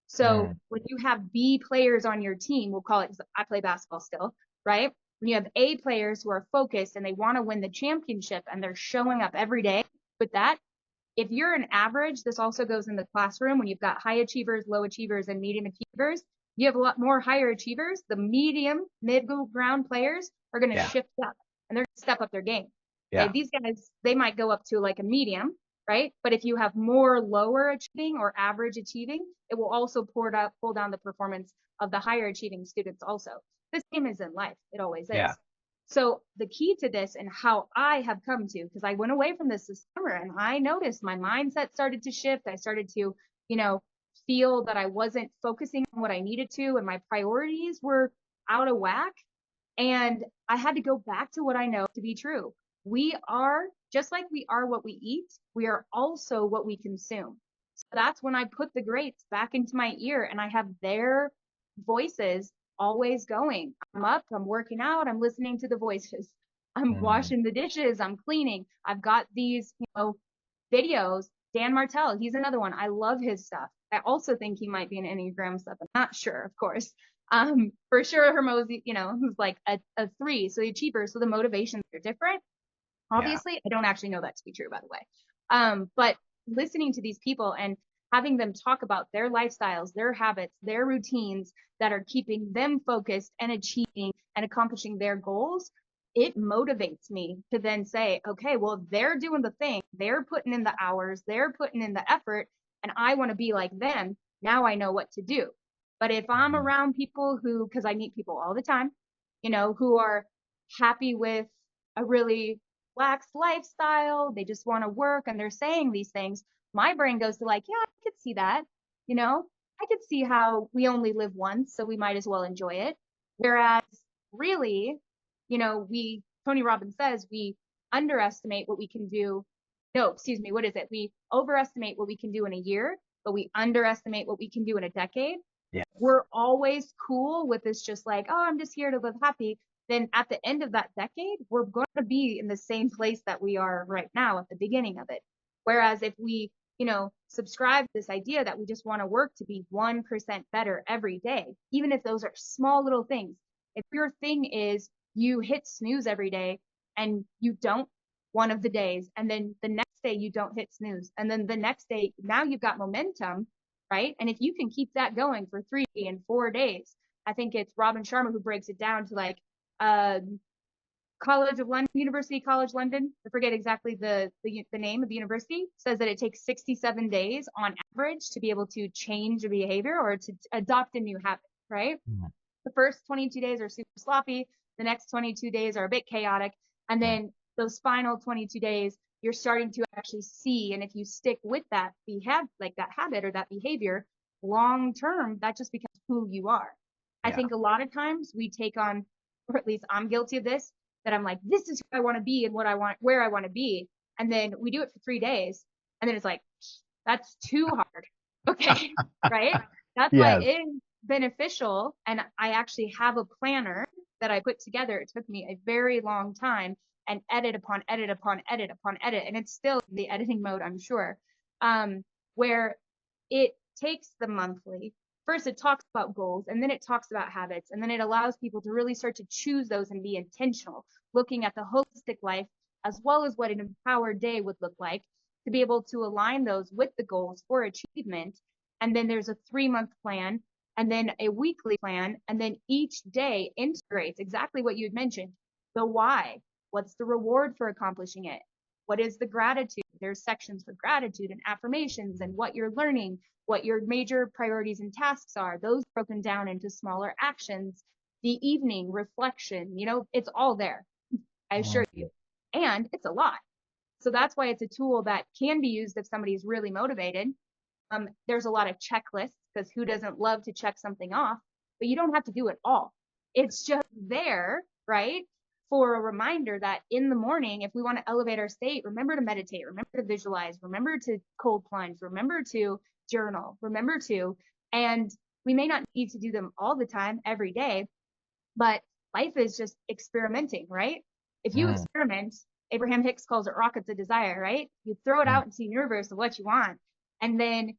So mm, when you have B players on your team, we'll call it, I play basketball still, right? When you have A players who are focused and they want to win the championship and they're showing up every day with that, if you're an average, this also goes in the classroom when you've got high achievers, low achievers, and medium achievers. You have a lot more higher achievers. The medium, middle ground players are going to yeah. shift up and they're going to step up their game. Okay, Yeah. these guys, they might go up to like a medium, right? But if you have more lower achieving or average achieving, it will also pull down the performance of the higher achieving students also. This game is in life. It always Yeah. is. So the key to this and how I have come to, because I went away from this summer and I noticed my mindset started to shift. I started to, you know, feel that I wasn't focusing on what I needed to and my priorities were out of whack. And I had to go back to what I know to be true. We are just like we are what we eat, we are also what we consume. So that's when I put the greats back into my ear and I have their voices always going. I'm up, I'm working out, I'm listening to the voices. I'm Mm, washing the dishes, I'm cleaning. I've got these, videos. Dan Martell, he's another one. I love his stuff. I also think he might be an Enneagram stuff. I'm not sure, of course. For sure, Hermosi, who's like a 3, so the achiever, so the motivations are different. yeah. Obviously, I don't actually know that to be true, by the way. But listening to these people, and having them talk about their lifestyles, their habits, their routines that are keeping them focused and achieving and accomplishing their goals, it motivates me to then say, okay, well, they're doing the thing, they're putting in the hours, they're putting in the effort, and I want to be like them. Now I know what to do. But if I'm around people who, because I meet people all the time, who are happy with a really lax lifestyle, they just want to work and they're saying these things, my brain goes to like, yeah, I could see that. I could see how we only live once, so we might as well enjoy it. Whereas really, Tony Robbins says we underestimate what we can do. No, excuse me, what is it? We overestimate what we can do in a year, but we underestimate what we can do in a decade. Yeah. We're always cool with this, just like, oh, I'm just here to live happy. Then at the end of that decade, we're going to be in the same place that we are right now at the beginning of it. Whereas if we, subscribe to this idea that we just want to work to be 1% better every day, even if those are small little things. If your thing is you hit snooze every day and you don't one of the days, and then the next day you don't hit snooze, and then the next day, now you've got momentum, right? And if you can keep that going for 3 and 4 days, I think it's Robin Sharma who breaks it down to like College of London, University College London, I forget exactly the name of the university, says that it takes 67 days on average to be able to change a behavior or to adopt a new habit, right? Mm-hmm. The first 22 days are super sloppy. The next 22 days are a bit chaotic. And then those final 22 days, you're starting to actually see. And if you stick with that, like that habit or that behavior long term, that just becomes who you are. Yeah. I think a lot of times we take on, or at least I'm guilty of this, that I'm like, this is who I want to be and where I want to be. And then we do it for 3 days. And then it's like, that's too hard. Okay. Right. That's why it is beneficial. And I actually have a planner that I put together. It took me a very long time, and edit upon edit upon edit upon edit. And it's still in the editing mode, I'm sure, where it takes the monthly. First, it talks about goals, and then it talks about habits, and then it allows people to really start to choose those and be intentional, looking at the holistic life as well as what an empowered day would look like, to be able to align those with the goals for achievement. And then there's a 3-month plan, and then a weekly plan, and then each day integrates exactly what you had mentioned. The why, what's the reward for accomplishing it? What is the gratitude? There's sections for gratitude and affirmations and what you're learning, what your major priorities and tasks are, those broken down into smaller actions, the evening reflection, it's all there. I assure you. And it's a lot. So that's why it's a tool that can be used if somebody's really motivated. There's a lot of checklists, because who doesn't love to check something off? But you don't have to do it all. It's just there, right? For a reminder that in the morning, if we want to elevate our state, remember to meditate, remember to visualize, remember to cold plunge, remember to journal, remember to, and we may not need to do them all the time every day, but life is just experimenting, right? If you experiment, Abraham Hicks calls it rockets of desire, right? You throw it out into the universe of what you want. And then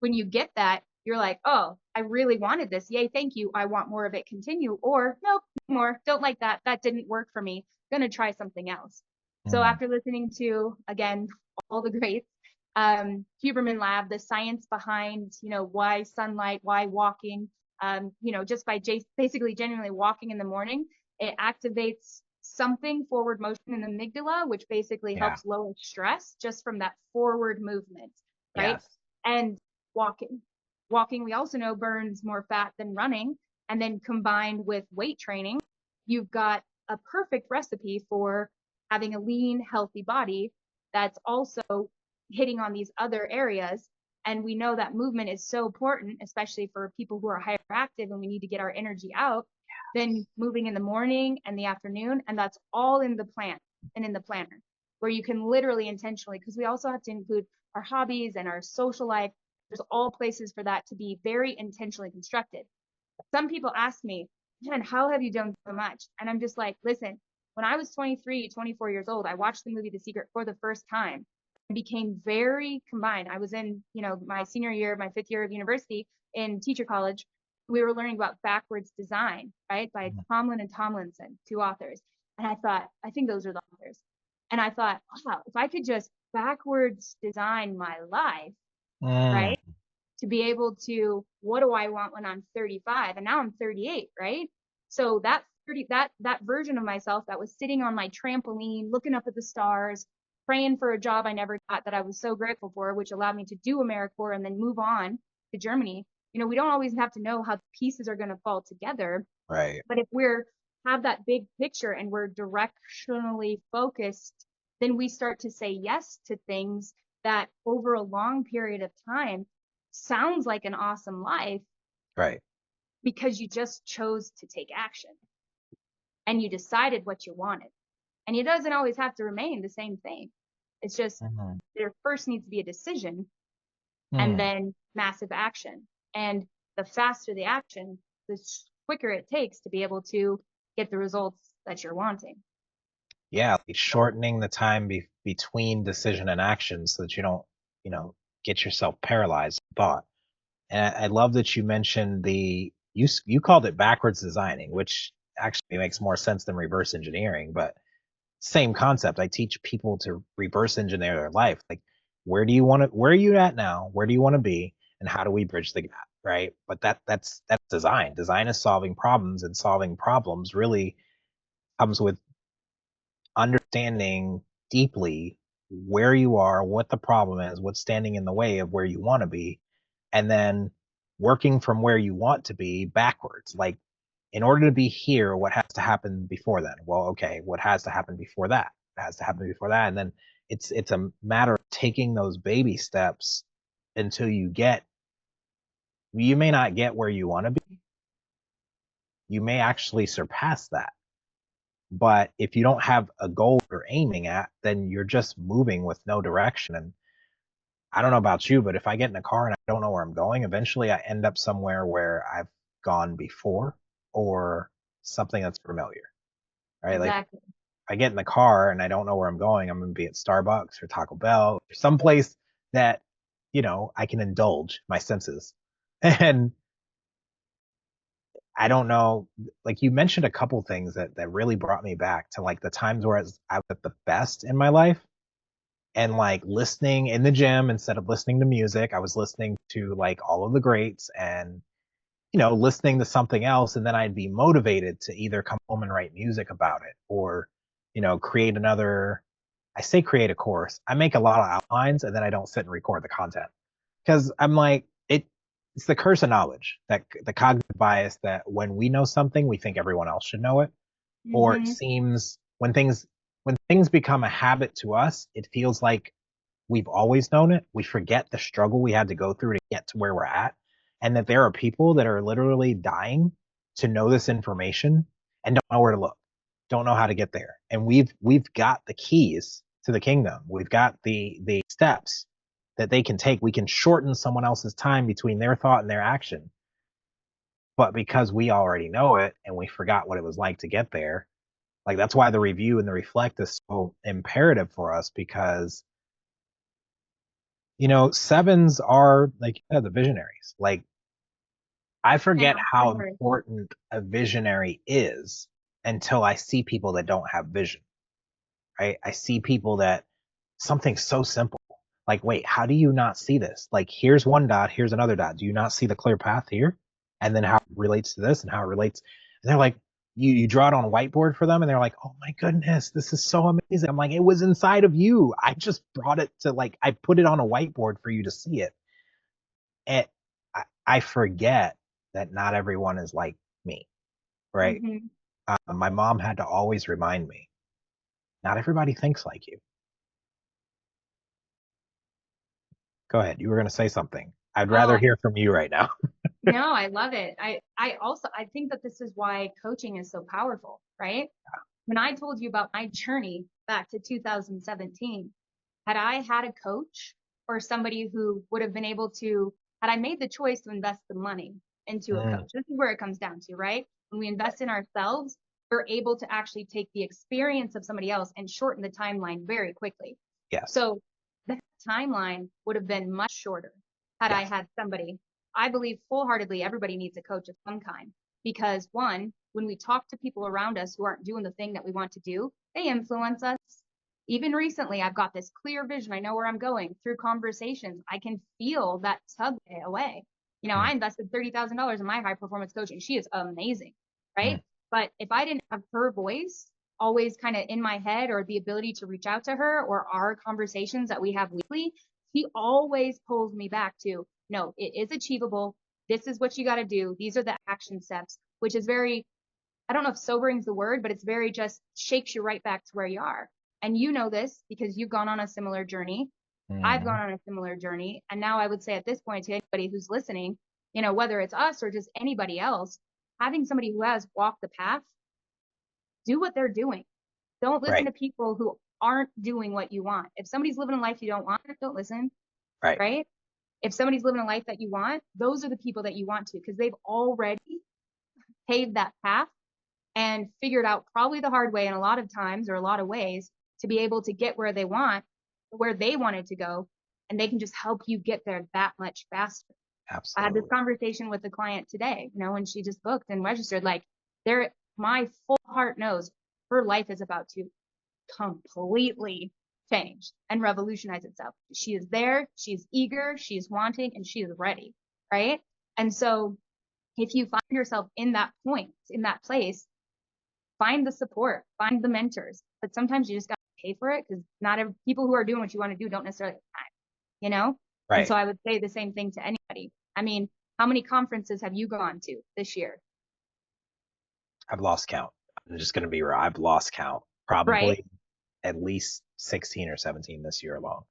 when you get that, you're like, oh, I really wanted this. Yay, thank you. I want more of it. Continue. Or nope, no more. Don't like that. That didn't work for me. Gonna try something else. So after listening to, again, all the greats, Huberman Lab, the science behind, why sunlight, why walking, just by basically genuinely walking in the morning, it activates something forward motion in the amygdala, which basically helps lower stress just from that forward movement, right? Yes. And walking, we also know burns more fat than running. And then combined with weight training, you've got a perfect recipe for having a lean, healthy body that's also hitting on these other areas. And we know that movement is so important, especially for people who are hyperactive and we need to get our energy out. Then moving in the morning and the afternoon, and that's all in the plan and in the planner, where you can literally intentionally, because we also have to include our hobbies and our social life. There's all places for that to be very intentionally constructed. Some people ask me, man, how have you done so much? And I'm just like, listen, when I was 23, 24 years old, I watched the movie The Secret for the first time and became very combined. I was in, my senior year, my 5th year of university in teacher college. We were learning about backwards design, right? By Tomlin and Tomlinson, 2 authors. And I thought, I think those are the authors. And I thought, wow, if I could just backwards design my life, right? to be able to, what do I want when I'm 35? And now I'm 38, right? So that version of myself that was sitting on my trampoline, looking up at the stars, praying for a job I never got that I was so grateful for, which allowed me to do AmeriCorps and then move on to Germany. We don't always have to know how the pieces are going to fall together. Right. But if we're have that big picture and we're directionally focused, then we start to say yes to things that over a long period of time sounds like an awesome life. Right. Because you just chose to take action and you decided what you wanted. And it doesn't always have to remain the same thing. It's just there first needs to be a decision and then massive action. And the faster the action, the quicker it takes to be able to get the results that you're wanting. Yeah, like shortening the time between decision and action so that you don't, get yourself paralyzed in thought. And I love that you mentioned you called it backwards designing, which actually makes more sense than reverse engineering, but same concept. I teach people to reverse engineer their life. Like, where are you at now? Where do you want to be? And how do we bridge the gap? Right. But that's design. Design is solving problems, and solving problems really comes with understanding deeply where you are, what the problem is, what's standing in the way of where you want to be, and then working from where you want to be backwards. Like, in order to be here, what has to happen before then? Well, okay, what has to happen before that? It has to happen before that. And then it's a matter of taking those baby steps until you may not get where you want to be. You may actually surpass that. But if you don't have a goal you're aiming at, then you're just moving with no direction. And I don't know about you, but if I get in a car and I don't know where I'm going, eventually I end up somewhere where I've gone before, or something that's familiar, right? Like, Exactly. I get in the car and I don't know where I'm going, I'm going to be at Starbucks or Taco Bell or someplace that, I can indulge my senses. And I don't know, like, you mentioned a couple things that really brought me back to like the times where I was at the best in my life, and like listening in the gym instead of listening to music, I was listening to like all of the greats, and listening to something else, and then I'd be motivated to either come home and write music about it, or create another. I say create a course. I make a lot of outlines and then I don't sit and record the content, because I'm like, it's the curse of knowledge, that the cognitive bias, that when we know something, we think everyone else should know it. Or it seems when things become a habit to us, it feels like we've always known it. We forget the struggle we had to go through to get to where we're at, and that there are people that are literally dying to know this information and don't know where to look, don't know how to get there. And we've got the keys to the kingdom. We've got the steps that they can take. We can shorten someone else's time between their thought and their action. But because we already know it and we forgot what it was like to get there, like, that's why the review and the reflect is so imperative for us, because sevens are like, the visionaries. Like, I forget Yeah, for how sure. important a visionary is until I see people that don't have vision, right? I see people that something so simple, like, wait, how do you not see this? Like, here's one dot, here's another dot. Do you not see the clear path here? And then how it relates to this and how it relates. And they're like, you draw it on a whiteboard for them, and they're like, oh my goodness, this is so amazing. I'm like, it was inside of you. I just brought it to, like, I put it on a whiteboard for you to see it. And I forget that not everyone is like me, right? My mom had to always remind me, not everybody thinks like you. Go ahead. You were going to say something. I'd rather Oh, hear from you right now. no, I love it. I think that this is why coaching is so powerful, right? When I told you about my journey back to 2017, had I had a coach or somebody who would have been able to, had I made the choice to invest the money into a Mm, coach, this is where it comes down to, right? When we invest in ourselves, we're able to actually take the experience of somebody else and shorten the timeline very quickly. yes. So that timeline would have been much shorter had I Yes. had somebody. I believe full-heartedly everybody needs a coach of some kind, because one, when we talk to people around us who aren't doing the thing that we want to do, they influence us. Even recently, I've got this clear vision. I know where I'm going through conversations. I can feel that tug away. I invested $30,000 in my high performance coaching. She is amazing, right? But if I didn't have her voice always kind of in my head, or the ability to reach out to her, or our conversations that we have weekly, she always pulls me back to, no, it is achievable. This is what you got to do. These are the action steps, which is very, I don't know if sobering is the word, but it's very just shakes you right back to where you are. And you know this because you've gone on a similar journey. I've gone on a similar journey. And now I would say at this point to anybody who's listening, whether it's us or just anybody else, having somebody who has walked the path, do what they're doing. Don't listen to people who aren't doing what you want. If somebody's living a life you don't want, don't listen. Right? If somebody's living a life that you want, those are the people that you want to, because they've already paved that path and figured out probably the hard way in a lot of times or a lot of ways to be able to get where they wanted to go. And they can just help you get there that much faster. Absolutely. I had this conversation with the client today, when she just booked and registered, my full heart knows her life is about to completely change and revolutionize itself. She is there, she's eager, she's wanting, and she is ready, right? And so if you find yourself in that point, in that place, find the support, find the mentors. But sometimes you just got to pay for it, because not every people who are doing what you want to do don't necessarily have time, And so I would say the same thing to anybody. I mean, how many conferences have you gone to this year? I've lost count. I'm just going to be real. I've lost count. Probably at least 16 or 17 this year alone.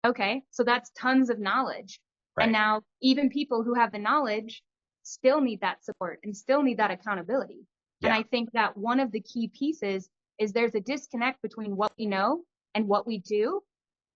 Okay. So that's tons of knowledge. And now even people who have the knowledge still need that support and still need that accountability. And I think that one of the key pieces is there's a disconnect between what we know and what we do,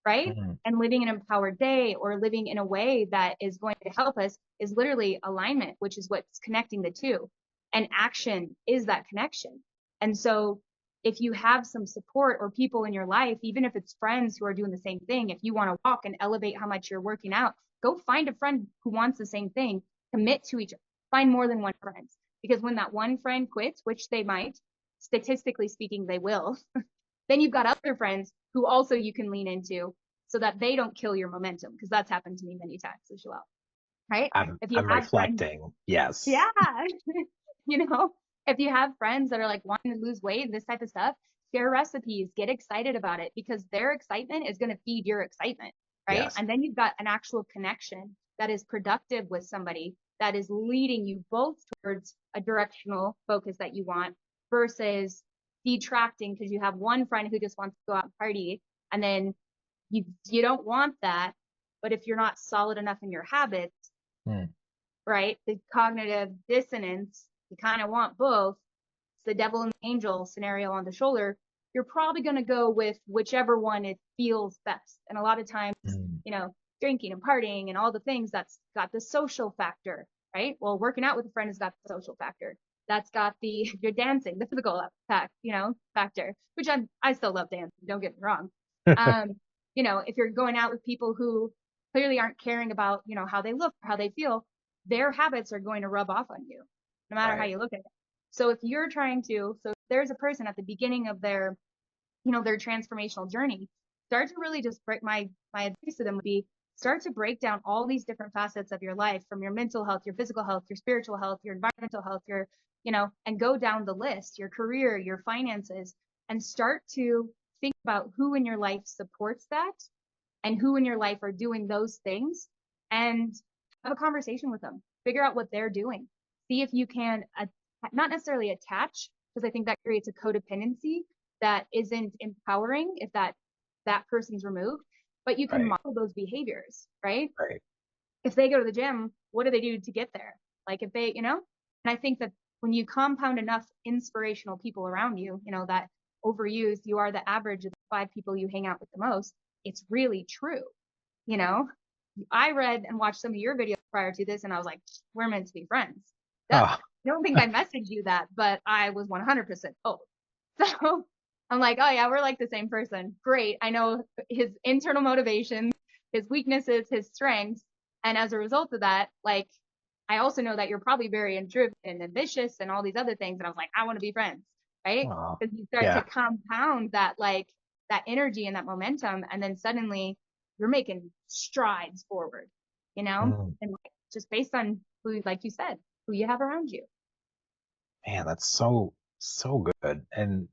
right? And living an empowered day or living in a way that is going to help us is literally alignment, which is what's connecting the two. And action is that connection. And so if you have some support or people in your life, even if it's friends who are doing the same thing, if you want to walk and elevate how much you're working out, go find a friend who wants the same thing, commit to each other, find more than one friend. Because when that one friend quits, which they might, statistically speaking, they will, then you've got other friends who also you can lean into so that they don't kill your momentum. Because that's happened to me many times as well. Right? I'm reflecting. Friends, yes. Yeah. If you have friends that are like wanting to lose weight and this type of stuff, share recipes, get excited about it, because their excitement is going to feed your excitement. Right. Yes. And then you've got an actual connection that is productive with somebody that is leading you both towards a directional focus that you want versus detracting because you have one friend who just wants to go out and party, and then you don't want that. But if you're not solid enough in your habits, right, the cognitive dissonance, you kind of want both. It's the devil and the angel scenario on the shoulder. You're probably going to go with whichever one it feels best. And a lot of times, drinking and partying and all the things, that's got the social factor, right? Well, working out with a friend has got the social factor. That's got the you're dancing, the physical factor, which I still love dancing. Don't get me wrong. If you're going out with people who clearly aren't caring about, how they look, how they feel, their habits are going to rub off on you, no matter how you look at it. So if you're so if there's a person at the beginning of their, their transformational journey, start to really just break my advice to them would be start to break down all these different facets of your life, from your mental health, your physical health, your spiritual health, your environmental health, your, and go down the list, your career, your finances, and start to think about who in your life supports that and who in your life are doing those things, and have a conversation with them, figure out what they're doing, see if you can not necessarily attach, because I think that creates a codependency that isn't empowering if that person's removed, but you can model those behaviors, right? If they go to the gym, what do they do to get there? Like if they, and I think that when you compound enough inspirational people around you, that overused, you are the average of the 5 people you hang out with the most. It's really true. I read and watched some of your videos prior to this, and I was like, we're meant to be friends. I don't think I messaged you that, but I was 100% told. So I'm like, oh yeah, we're like the same person. Great. I know his internal motivations, his weaknesses, his strengths. And as a result of that, like, I also know that you're probably very driven and ambitious and all these other things. And I was like, I want to be friends, right? Because you start to compound that, like, that energy and that momentum, and then suddenly you're making strides forward, you know, and just based on who, like you said, who you have around you. Man, that's so good. And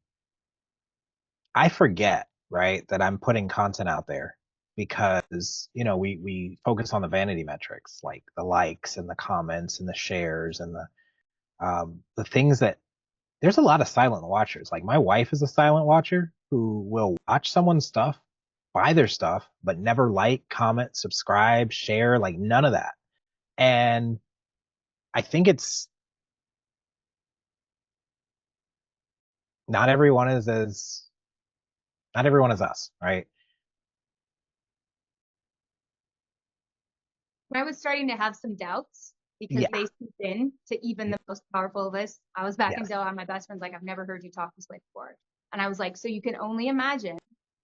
I forget, right, that I'm putting content out there because, we focus on the vanity metrics, like the likes and the comments and the shares and the things that there's a lot of silent watchers. Like my wife is a silent watcher who will watch someone's stuff, buy their stuff, but never like, comment, subscribe, share, like none of that. And I think it's not everyone is not everyone is us, right? I was starting to have some doubts because Yeah. they seep in to even the most powerful of us. I was back in Yes. Doha, and my best friend's like, I've never heard you talk this way before. And I was like, so you can only imagine,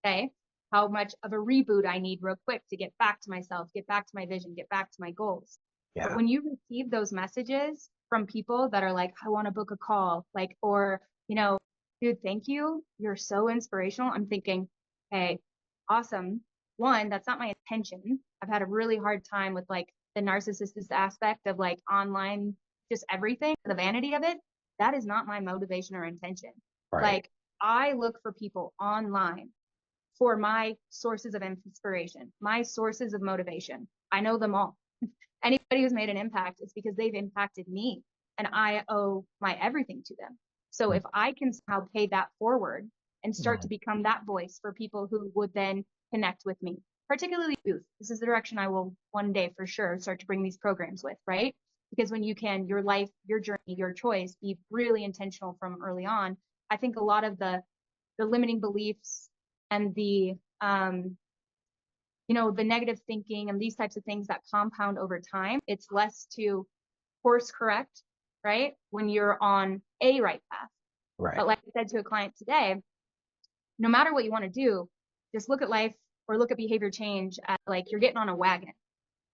okay, how much of a reboot I need real quick to get back to myself, get back to my vision, get back to my goals. Yeah. But when you receive those messages from people that are like, I want to book a call, like, or, dude, thank you. You're so inspirational. I'm thinking, hey, awesome. One, that's not my intention. I've had a really hard time with like the narcissist aspect of like online, just everything, the vanity of it. That is not my motivation or intention. Right. Like I look for people online for my sources of inspiration, my sources of motivation. I know them all. Anybody who's made an impact, it's because they've impacted me and I owe my everything to them. So if I can somehow pay that forward and start to become that voice for people who would then connect with me, particularly youth, this is the direction I will one day for sure start to bring these programs with, right? Because when you can, your life, your journey, your choice, be really intentional from early on, I think a lot of the limiting beliefs and the the negative thinking and these types of things that compound over time, it's less to course correct, right? When you're on a right path. Right. But like I said to a client today, no matter what you want to do, just look at life or look at behavior change as like you're getting on a wagon.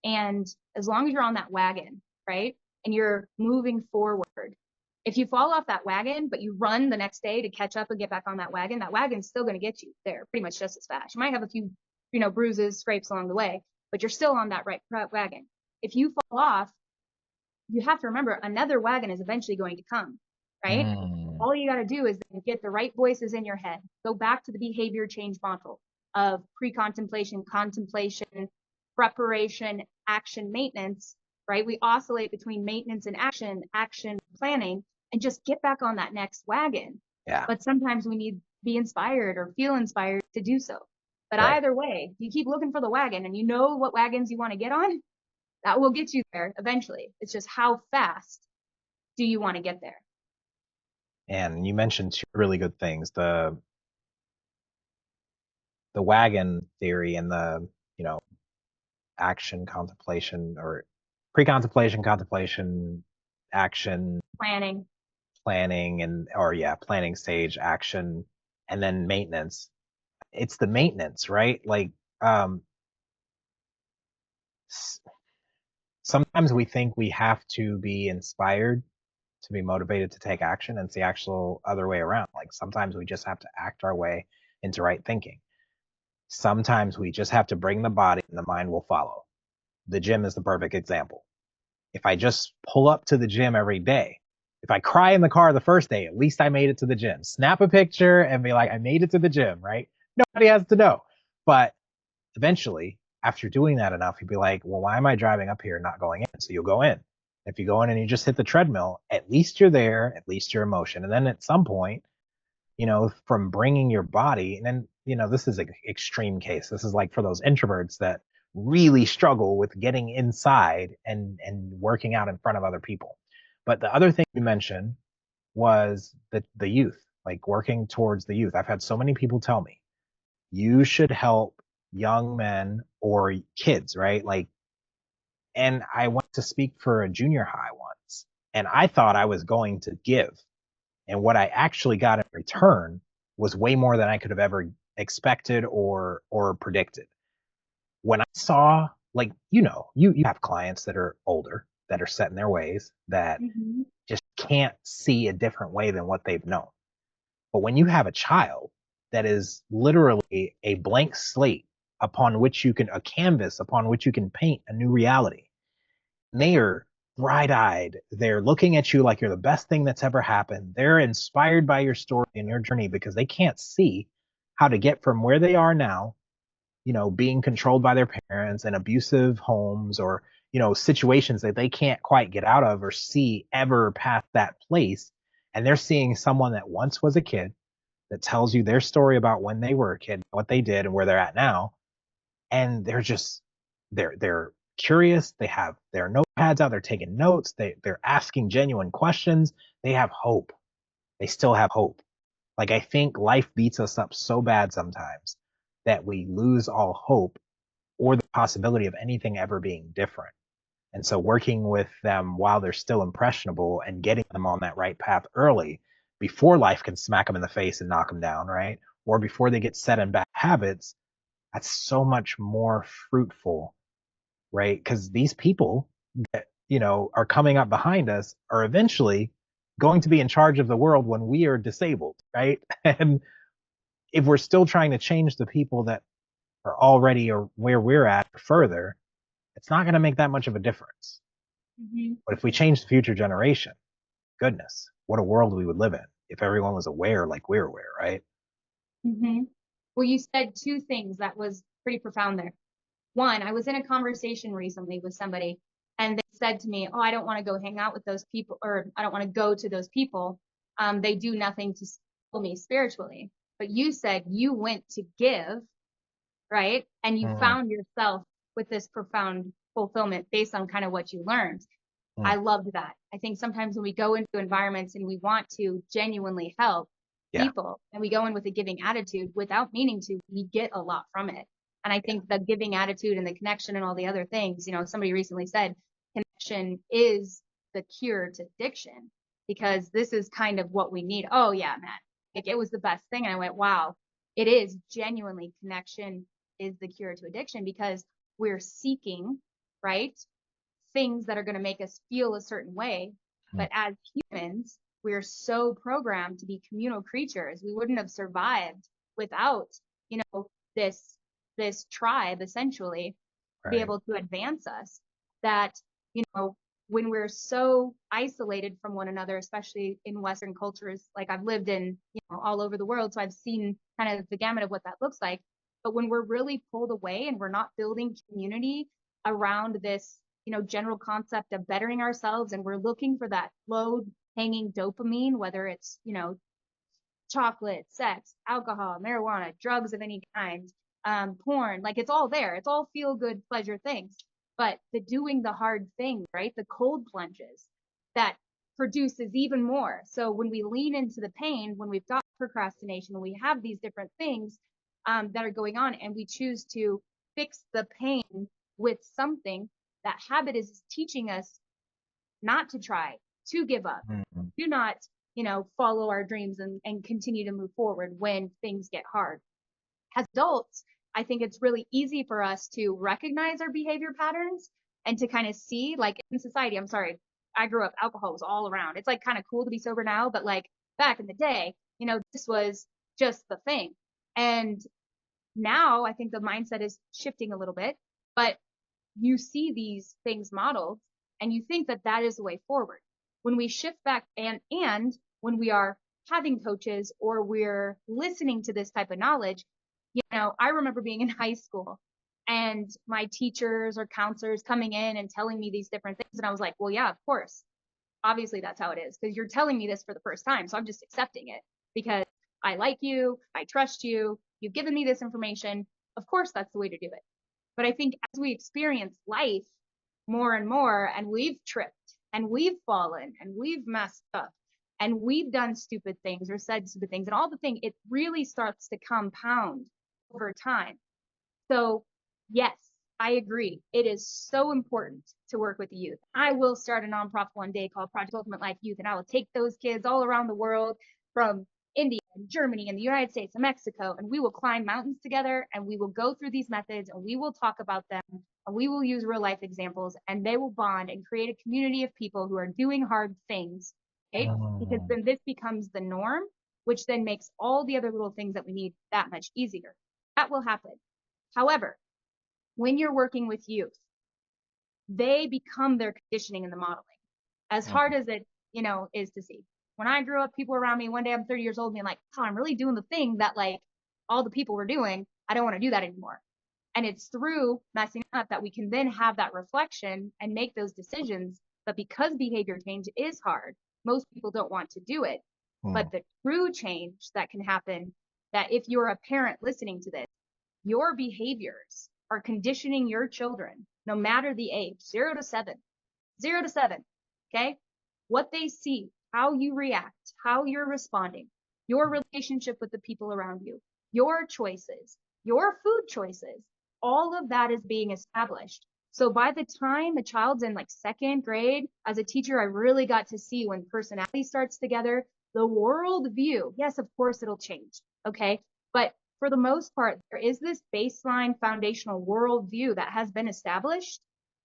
And as long as you're on that wagon, right? And you're moving forward, if you fall off that wagon, but you run the next day to catch up and get back on that wagon's still going to get you there pretty much just as fast. You might have a few, bruises, scrapes along the way, but you're still on that right wagon. If you fall off, you have to remember another wagon is eventually going to come, right? All you got to do is get the right voices in your head. Go back to the behavior change model of pre-contemplation, contemplation, preparation, action, maintenance, right? We oscillate between maintenance and action, planning, and just get back on that next wagon. Yeah. But sometimes we need to be inspired or feel inspired to do so. But either way, you keep looking for the wagon and you know what wagons you want to get on, that will get you there eventually. It's just how fast do you want to get there? And you mentioned two really good things, the wagon theory and the, action contemplation or pre-contemplation, contemplation, action, Planning. and planning stage, action, and then maintenance. It's the maintenance, right? Like sometimes we think we have to be inspired to be motivated to take action, and it's the actual other way around. Like sometimes we just have to act our way into right thinking. Sometimes we just have to bring the body and the mind will follow. The gym is the perfect example. If I just pull up to the gym every day, if I cry in the car the first day, at least I made it to the gym. Snap a picture and be like, I made it to the gym, right? Nobody has to know. But eventually, after doing that enough, you'd be like, well, why am I driving up here and not going in? So you'll go in. If you go in and you just hit the treadmill, at least you're there, at least you're in motion. And then at some point, from bringing your body, and then, this is an extreme case. This is like for those introverts that really struggle with getting inside and working out in front of other people. But the other thing you mentioned was the youth, like working towards the youth. I've had so many people tell me, you should help young men or kids, right? Like, and I went to speak for a junior high once, and I thought I was going to give. And what I actually got in return was way more than I could have ever expected or predicted. When I saw, like, you have clients that are older, that are set in their ways, that just can't see a different way than what they've known. But when you have a child that is literally a blank slate upon which you can, a canvas upon which you can paint a new reality. And they are bright-eyed. They're looking at you like you're the best thing that's ever happened. They're inspired by your story and your journey because they can't see how to get from where they are now, being controlled by their parents and abusive homes, or, situations that they can't quite get out of or see ever past that place. And they're seeing someone that once was a kid that tells you their story about when they were a kid, what they did and where they're at now. And they're curious. They have their notepads out, they're taking notes, they're asking genuine questions. They have hope. They still have hope. Like, I think life beats us up so bad sometimes that we lose all hope or the possibility of anything ever being different. And so working with them while they're still impressionable and getting them on that right path early, before life can smack them in the face and knock them down, right? Or before they get set in bad habits, that's so much more fruitful, right? Because these people that, are coming up behind us are eventually going to be in charge of the world when we are disabled, right? And if we're still trying to change the people that are already or where we're at further, it's not going to make that much of a difference. Mm-hmm. But if we change the future generation, goodness, what a world we would live in if everyone was aware like we're aware, right? Mm-hmm. Well, you said two things that was pretty profound there. One, I was in a conversation recently with somebody, and they said to me, "Oh, I don't want to go hang out with those people, or I don't want to go to those people. They do nothing to fulfill me spiritually." But you said you went to give, right? And you Mm, found yourself with this profound fulfillment based on kind of what you learned. mm, I loved that. I think sometimes when we go into environments and we want to genuinely help yeah, people and we go in with a giving attitude without meaning to, we get a lot from it. And I yeah. think the giving attitude and the connection and all the other things, somebody recently said connection is the cure to addiction, because this is kind of what we need. Oh yeah, man. Like, it was the best thing. And I went, wow, it is genuinely, connection is the cure to addiction, because we're seeking, right, things that are going to make us feel a certain way. Mm, But as humans, we're so programmed to be communal creatures. We wouldn't have survived without, this tribe essentially to be right. able to advance us. That, you know, when we're so isolated from one another, especially in Western cultures, like I've lived in, all over the world, so I've seen kind of the gamut of what that looks like. But when we're really pulled away and we're not building community around this, general concept of bettering ourselves, and we're looking for that low hanging dopamine, whether it's, chocolate, sex, alcohol, marijuana, drugs of any kind, porn, like it's all there. It's all feel good pleasure things. But the doing the hard thing, right? The cold plunges that produces even more. So when we lean into the pain, when we've got procrastination, when we have these different things that are going on, and we choose to fix the pain with something, that habit is teaching us not to try, to give up, Mm, do not, follow our dreams and continue to move forward when things get hard. As adults, I think it's really easy for us to recognize our behavior patterns and to kind of see, like, in society, I'm sorry, I grew up, alcohol was all around. It's like kind of cool to be sober now, but like back in the day, this was just the thing. And now I think the mindset is shifting a little bit, but you see these things modeled and you think that that is the way forward. When we shift back, and when we are having coaches or we're listening to this type of knowledge, I remember being in high school and my teachers or counselors coming in and telling me these different things. And I was like, well, yeah, of course. Obviously, that's how it is, because you're telling me this for the first time. So I'm just accepting it because I like you, I trust you, you've given me this information. Of course, that's the way to do it. But I think as we experience life more and more, and we've tripped and we've fallen and we've messed up and we've done stupid things or said stupid things and all the thing, it really starts to compound over time. So yes, I agree. It is so important to work with the youth. I will start a nonprofit one day called Project Ultimate Life Youth, and I will take those kids all around the world, from India and Germany and the United States and Mexico, and we will climb mountains together and we will go through these methods and we will talk about them and we will use real life examples, and they will bond and create a community of people who are doing hard things, right? Because mm, then this becomes the norm. which then makes all the other little things that we need that much easier. That will happen. However, when you're working with youth, they become their conditioning in the modeling. As hard as it, is to see. When I grew up, people around me, one day I'm 30 years old being like, oh, I'm really doing the thing that like all the people were doing. I don't want to do that anymore. And it's through messing up that we can then have that reflection and make those decisions. But because behavior change is hard, most people don't want to do it. But the true change that can happen, that if you're a parent listening to this, your behaviors are conditioning your children, no matter the age, 0 to 7, 0 to 7. Okay. What they see, how you react, how you're responding, your relationship with the people around you, your choices, your food choices, all of that is being established. So by the time a child's in like 2nd grade, as a teacher, I really got to see when personality starts together, the world view. Yes, of course it'll change. Okay. But for the most part, there is this baseline foundational worldview that has been established,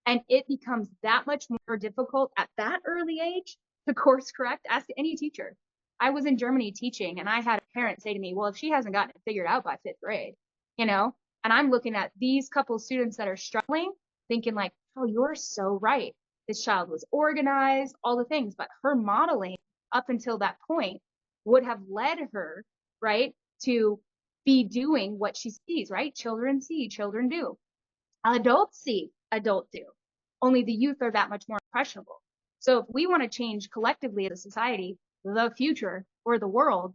and it becomes that much more difficult at that early age to course correct. Ask any teacher. I was in Germany teaching, and I had a parent say to me, well, if she hasn't gotten it figured out by 5th grade, and I'm looking at these couple students that are struggling, thinking like, oh, you're so right. This child was organized, all the things, but her modeling up until that point would have led her, right, to be doing what she sees, right? Children see, children do. Adults see, adults do. Only the youth are that much more impressionable. So if we want to change collectively as a society, the future or the world,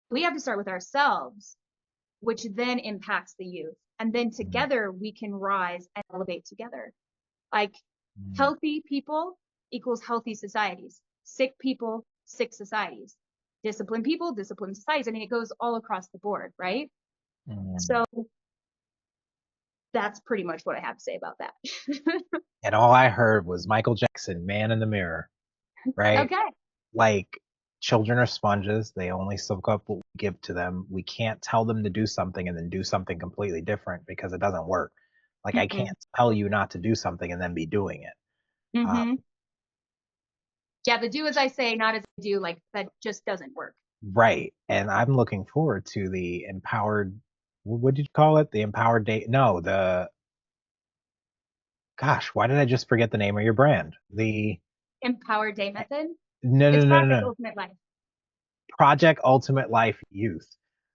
we have to start with ourselves, which then impacts the youth. And then together we can rise and elevate together. Like healthy people equals healthy societies. Sick people, sick societies. Disciplined people, disciplined societies. I mean, it goes all across the board, right? So that's pretty much what I have to say about that. And all I heard was Michael Jackson, Man in the Mirror, right? Okay. Like, children are sponges. They only soak up what we give to them. We can't tell them to do something and then do something completely different because it doesn't work. Like, I can't tell you not to do something and then be doing it. Yeah, the do as I say, not as I do, like that just doesn't work. Right. And I'm looking forward to the empowered, what did you call it? The empowered date? No, gosh, why did I just forget the name of your brand? The Empowered Day Method. no, no, It's no, no, Project no. Ultimate Life. Project Ultimate Life Youth.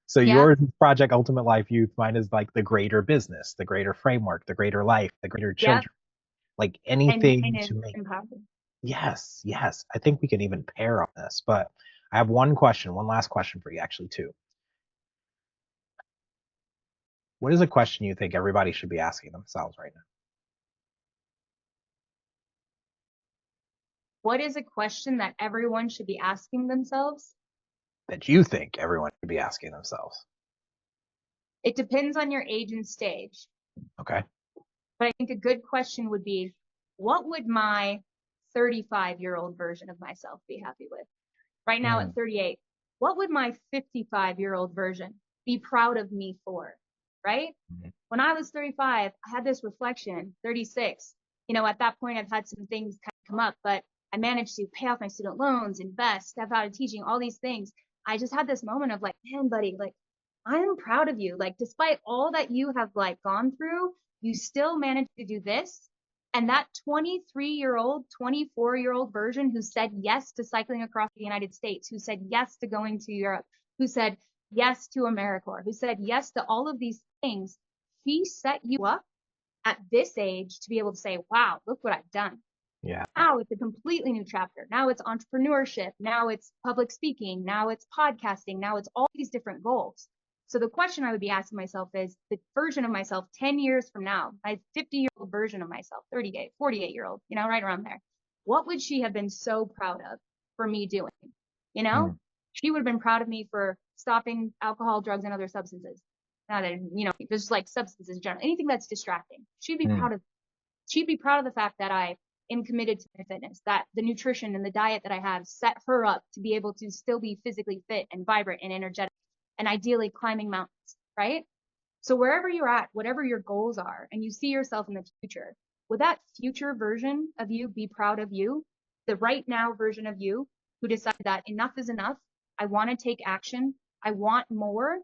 So Yeah. yours is Project Ultimate Life Youth. Mine is like the greater business, the greater framework, the greater life, the greater children. Yep. Like And anything to is make. empowered. Yes, yes. I think we can even pair on this. But I have one last question for you, actually, too. What is a question you think everybody should be asking themselves right now? What is a question that everyone should be asking themselves? That you think everyone should be asking themselves? It depends on your age and stage. Okay. But I think a good question would be, what would my 35-year-old version of myself be happy with? Right now at 38, what would my 55-year-old version be proud of me for? Right? When I was 35, I had this reflection, 36. At that point, I've had some things kind of come up, but I managed to pay off my student loans, invest, step out of teaching, all these things. I just had this moment of like, man, buddy, like, I am proud of you. Like, despite all that you have like gone through, you still managed to do this. And that 23-year-old, 24-year-old version who said yes to cycling across the United States, who said yes to going to Europe, who said yes to AmeriCorps, who said yes to all of these things, he set you up at this age to be able to say, wow, look what I've done. Yeah. Now it's a completely new chapter. Now it's entrepreneurship. Now it's public speaking. Now it's podcasting. Now it's all these different goals. So the question I would be asking myself is the version of myself 10 years from now, my 50-year-old version of myself, 38, 48-year-old, right around there. What would she have been so proud of for me doing? She would have been proud of me for stopping alcohol, drugs, and other substances. Now that, just like substances in general, anything that's distracting. She'd be proud of the fact that I am committed to my fitness, that the nutrition and the diet that I have set her up to be able to still be physically fit and vibrant and energetic, and ideally climbing mountains, right? So wherever you're at, whatever your goals are, and you see yourself in the future, would that future version of you be proud of you? The right now version of you who decided that enough is enough I want to take action. I want more.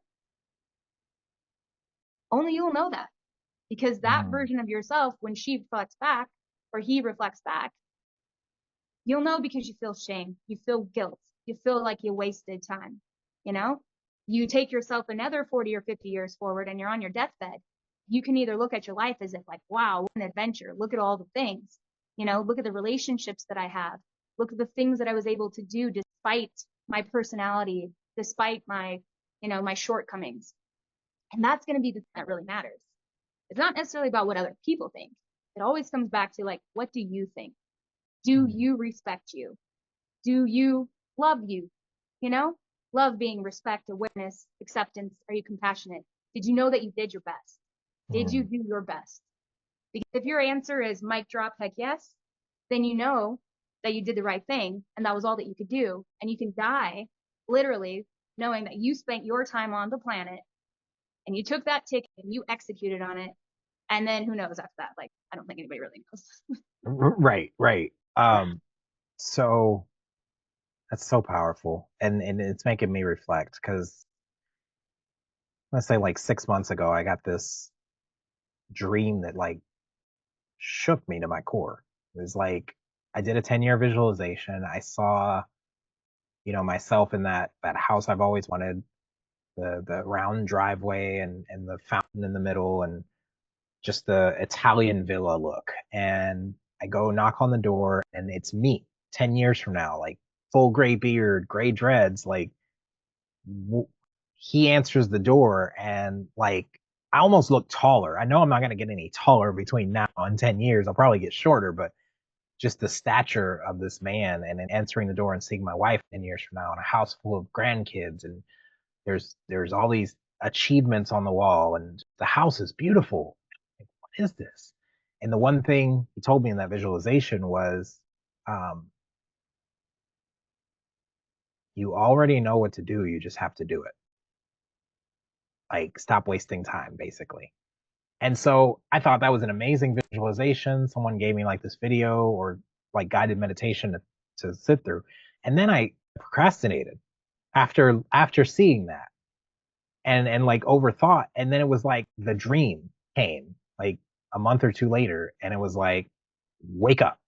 Only you'll know that, because that version of yourself, when she reflects back or he reflects back, you'll know because you feel shame. You feel guilt. You feel like you wasted time. You know, you take yourself another 40 or 50 years forward and you're on your deathbed. You can either look at your life as if like, wow, what an adventure. Look at all the things, look at the relationships that I have. Look at the things that I was able to do despite my personality, despite my, my shortcomings. And that's going to be the thing that really matters. It's not necessarily about what other people think. It always comes back to like, what do you think? Do you respect you? Do you love you? Love being respect, awareness, acceptance. Are you compassionate? Did you know that you did your best? Did you do your best? Because if your answer is mic drop, heck yes, then you know that you did the right thing and that was all that you could do. And you can die literally knowing that you spent your time on the planet and you took that ticket and you executed on it. And then who knows after that? Like, I don't think anybody really knows. Right. So that's so powerful. And it's making me reflect because let's say like 6 months ago, I got this dream that like shook me to my core. It was like I did a 10-year visualization. I saw, myself in that house I've always wanted, the round driveway and the fountain in the middle and just the Italian villa look. And I go knock on the door and it's me 10 years from now, like full gray beard, gray dreads. Like he answers the door and like I almost look taller. I know I'm not going to get any taller between now and 10 years. I'll probably get shorter, but just the stature of this man and then answering the door and seeing my wife 10 years from now in a house full of grandkids and there's all these achievements on the wall and the house is beautiful. Like, what is this? And the one thing he told me in that visualization was, you already know what to do. You just have to do it. Like, stop wasting time, basically. And so I thought that was an amazing visualization. Someone gave me like this video or like guided meditation to sit through. And then I procrastinated after seeing that and like overthought. And then it was like the dream came like a month or two later and it was like, wake up.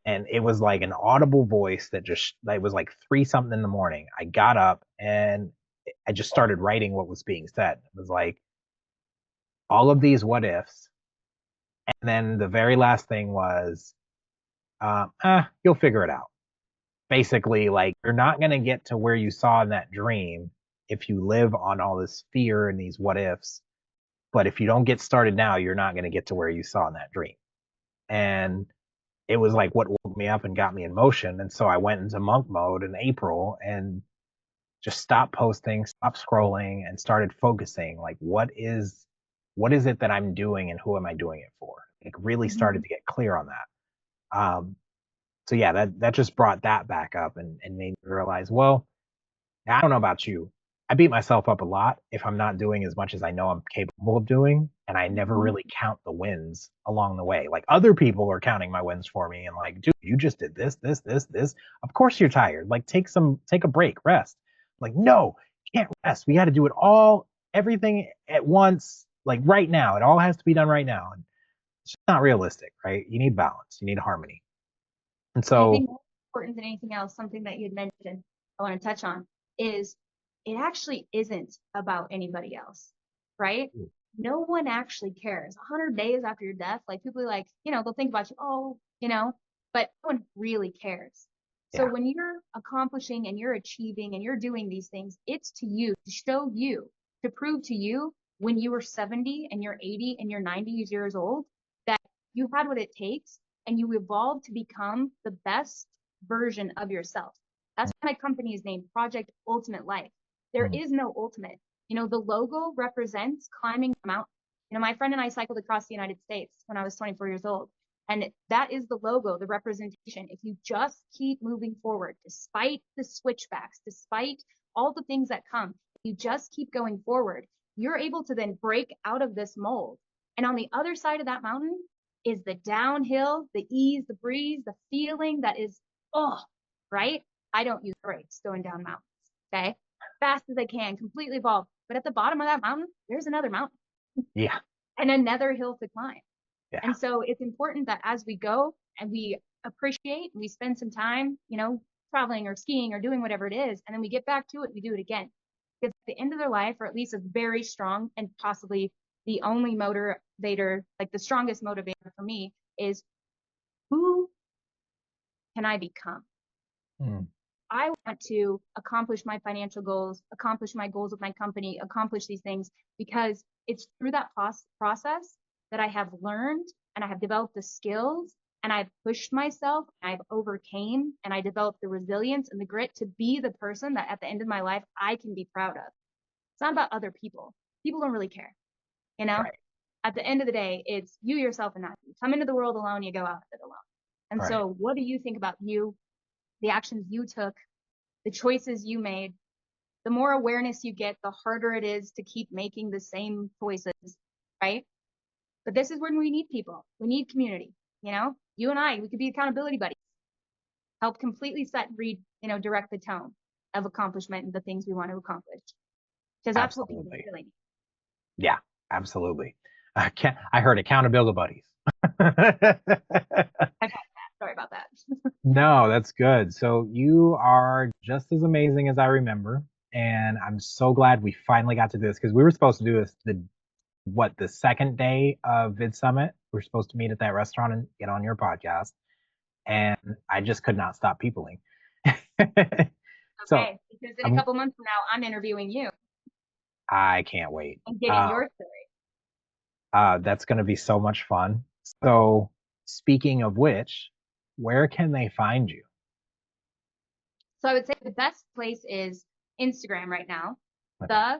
And it was like an audible voice that just, it was like 3 something in the morning. I got up and I just started writing what was being said. It was like all of these what ifs. And then the very last thing was, you'll figure it out. Basically, like you're not going to get to where you saw in that dream if you live on all this fear and these what ifs. But if you don't get started now, you're not going to get to where you saw in that dream. And it was like what woke me up and got me in motion. And so I went into monk mode in April and just stopped posting, stopped scrolling, and started focusing. Like, what is it that I'm doing and who am I doing it for? Like, really started to get clear on that. So yeah, that just brought that back up and made me realize, well, I don't know about you. I beat myself up a lot if I'm not doing as much as I know I'm capable of doing, and I never really count the wins along the way. Like other people are counting my wins for me and like, dude, you just did this, this, this, this. Of course you're tired. Like take a break, rest. Like, no, can't rest. We got to do it all, everything at once, like right now. It all has to be done right now. And it's just not realistic, right? You need balance, you need harmony. And I so think more important than anything else, something that you'd mentioned, I want to touch on is it actually isn't about anybody else, right? No one actually cares. 100 days after your death, like people are like, they'll think about you, but no one really cares. So yeah. when you're accomplishing and you're achieving and you're doing these things, it's to you, to show you, to prove to you when you were 70 and you're 80 and you're 90 years old that you had what it takes and you evolved to become the best version of yourself. That's why my company is named Project Ultimate Life. There is no ultimate. The logo represents climbing a mountain. My friend and I cycled across the United States when I was 24 years old. And that is the logo, the representation. If you just keep moving forward, despite the switchbacks, despite all the things that come, you just keep going forward, you're able to then break out of this mold. And on the other side of that mountain is the downhill, the ease, the breeze, the feeling that is, right? I don't use brakes going down mountains. Okay. Fast as I can, completely evolved. But at the bottom of that mountain, there's another mountain Yeah. and another hill to climb. Yeah. And so it's important that as we go and we appreciate and we spend some time, traveling or skiing or doing whatever it is, and then we get back to it, we do it again. Because at the end of their life, or at least a very strong and possibly the only motivator, like the strongest motivator for me, is who can I become? Mm. I want to accomplish my financial goals, accomplish my goals with my company, accomplish these things because it's through that process that I have learned and I have developed the skills and I've pushed myself, and I've overcame and I developed the resilience and the grit to be the person that at the end of my life I can be proud of. It's not about other people. People don't really care, you know? Right. At the end of the day, it's you, yourself, and not you. Come into the world alone, you go out of it alone. And Right. so what do you think about you, the actions you took, the choices you made? The more awareness you get, the harder it is to keep making the same choices, right? But this is when we need people. We need community. You and I, we could be accountability buddies, help completely direct the tone of accomplishment and the things we want to accomplish. Because that's what people Absolutely. really need. Yeah, absolutely. I heard accountability buddies. Sorry about that. No, that's good. So you are just as amazing as I remember. And I'm so glad we finally got to do this because we were supposed to do this the second day of Vid Summit. We were supposed to meet at that restaurant and get on your podcast. And I just could not stop peopling. So Okay, because in a couple months from now, I'm interviewing you I can't wait. and getting your story. That's going to be so much fun. So, speaking of which, where can they find you? So I would say the best place is Instagram right now, _Jess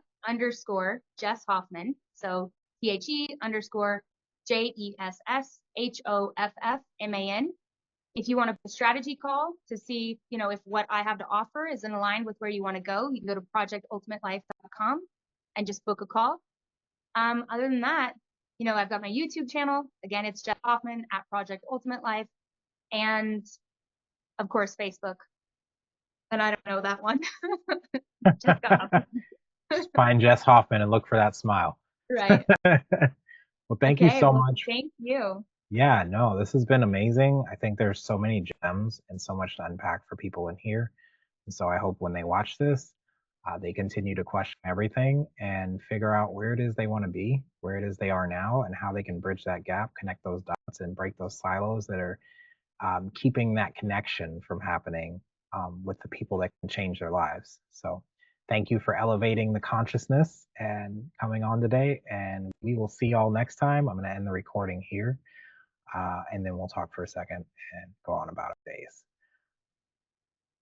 Hoffman. So THE_JESSHOFFMAN. If you want a strategy call to see, if what I have to offer is in line with where you want to go, you can go to projectultimatelife.com and just book a call. Other than that, I've got my YouTube channel. Again, it's Jess Hoffman at Project Ultimate Life. And of course, Facebook. And I don't know that one. Just find Jess Hoffman and look for that smile. Right. Well, thank you so much. Thank you. Yeah, no, this has been amazing. I think there's so many gems and so much to unpack for people in here. And so I hope when they watch this, they continue to question everything and figure out where it is they want to be, where it is they are now, and how they can bridge that gap, connect those dots, and break those silos that are keeping that connection from happening with the people that can change their lives. So thank you for elevating the consciousness and coming on today. And we will see y'all next time. I'm going to end the recording here. And then we'll talk for a second and go on about our days.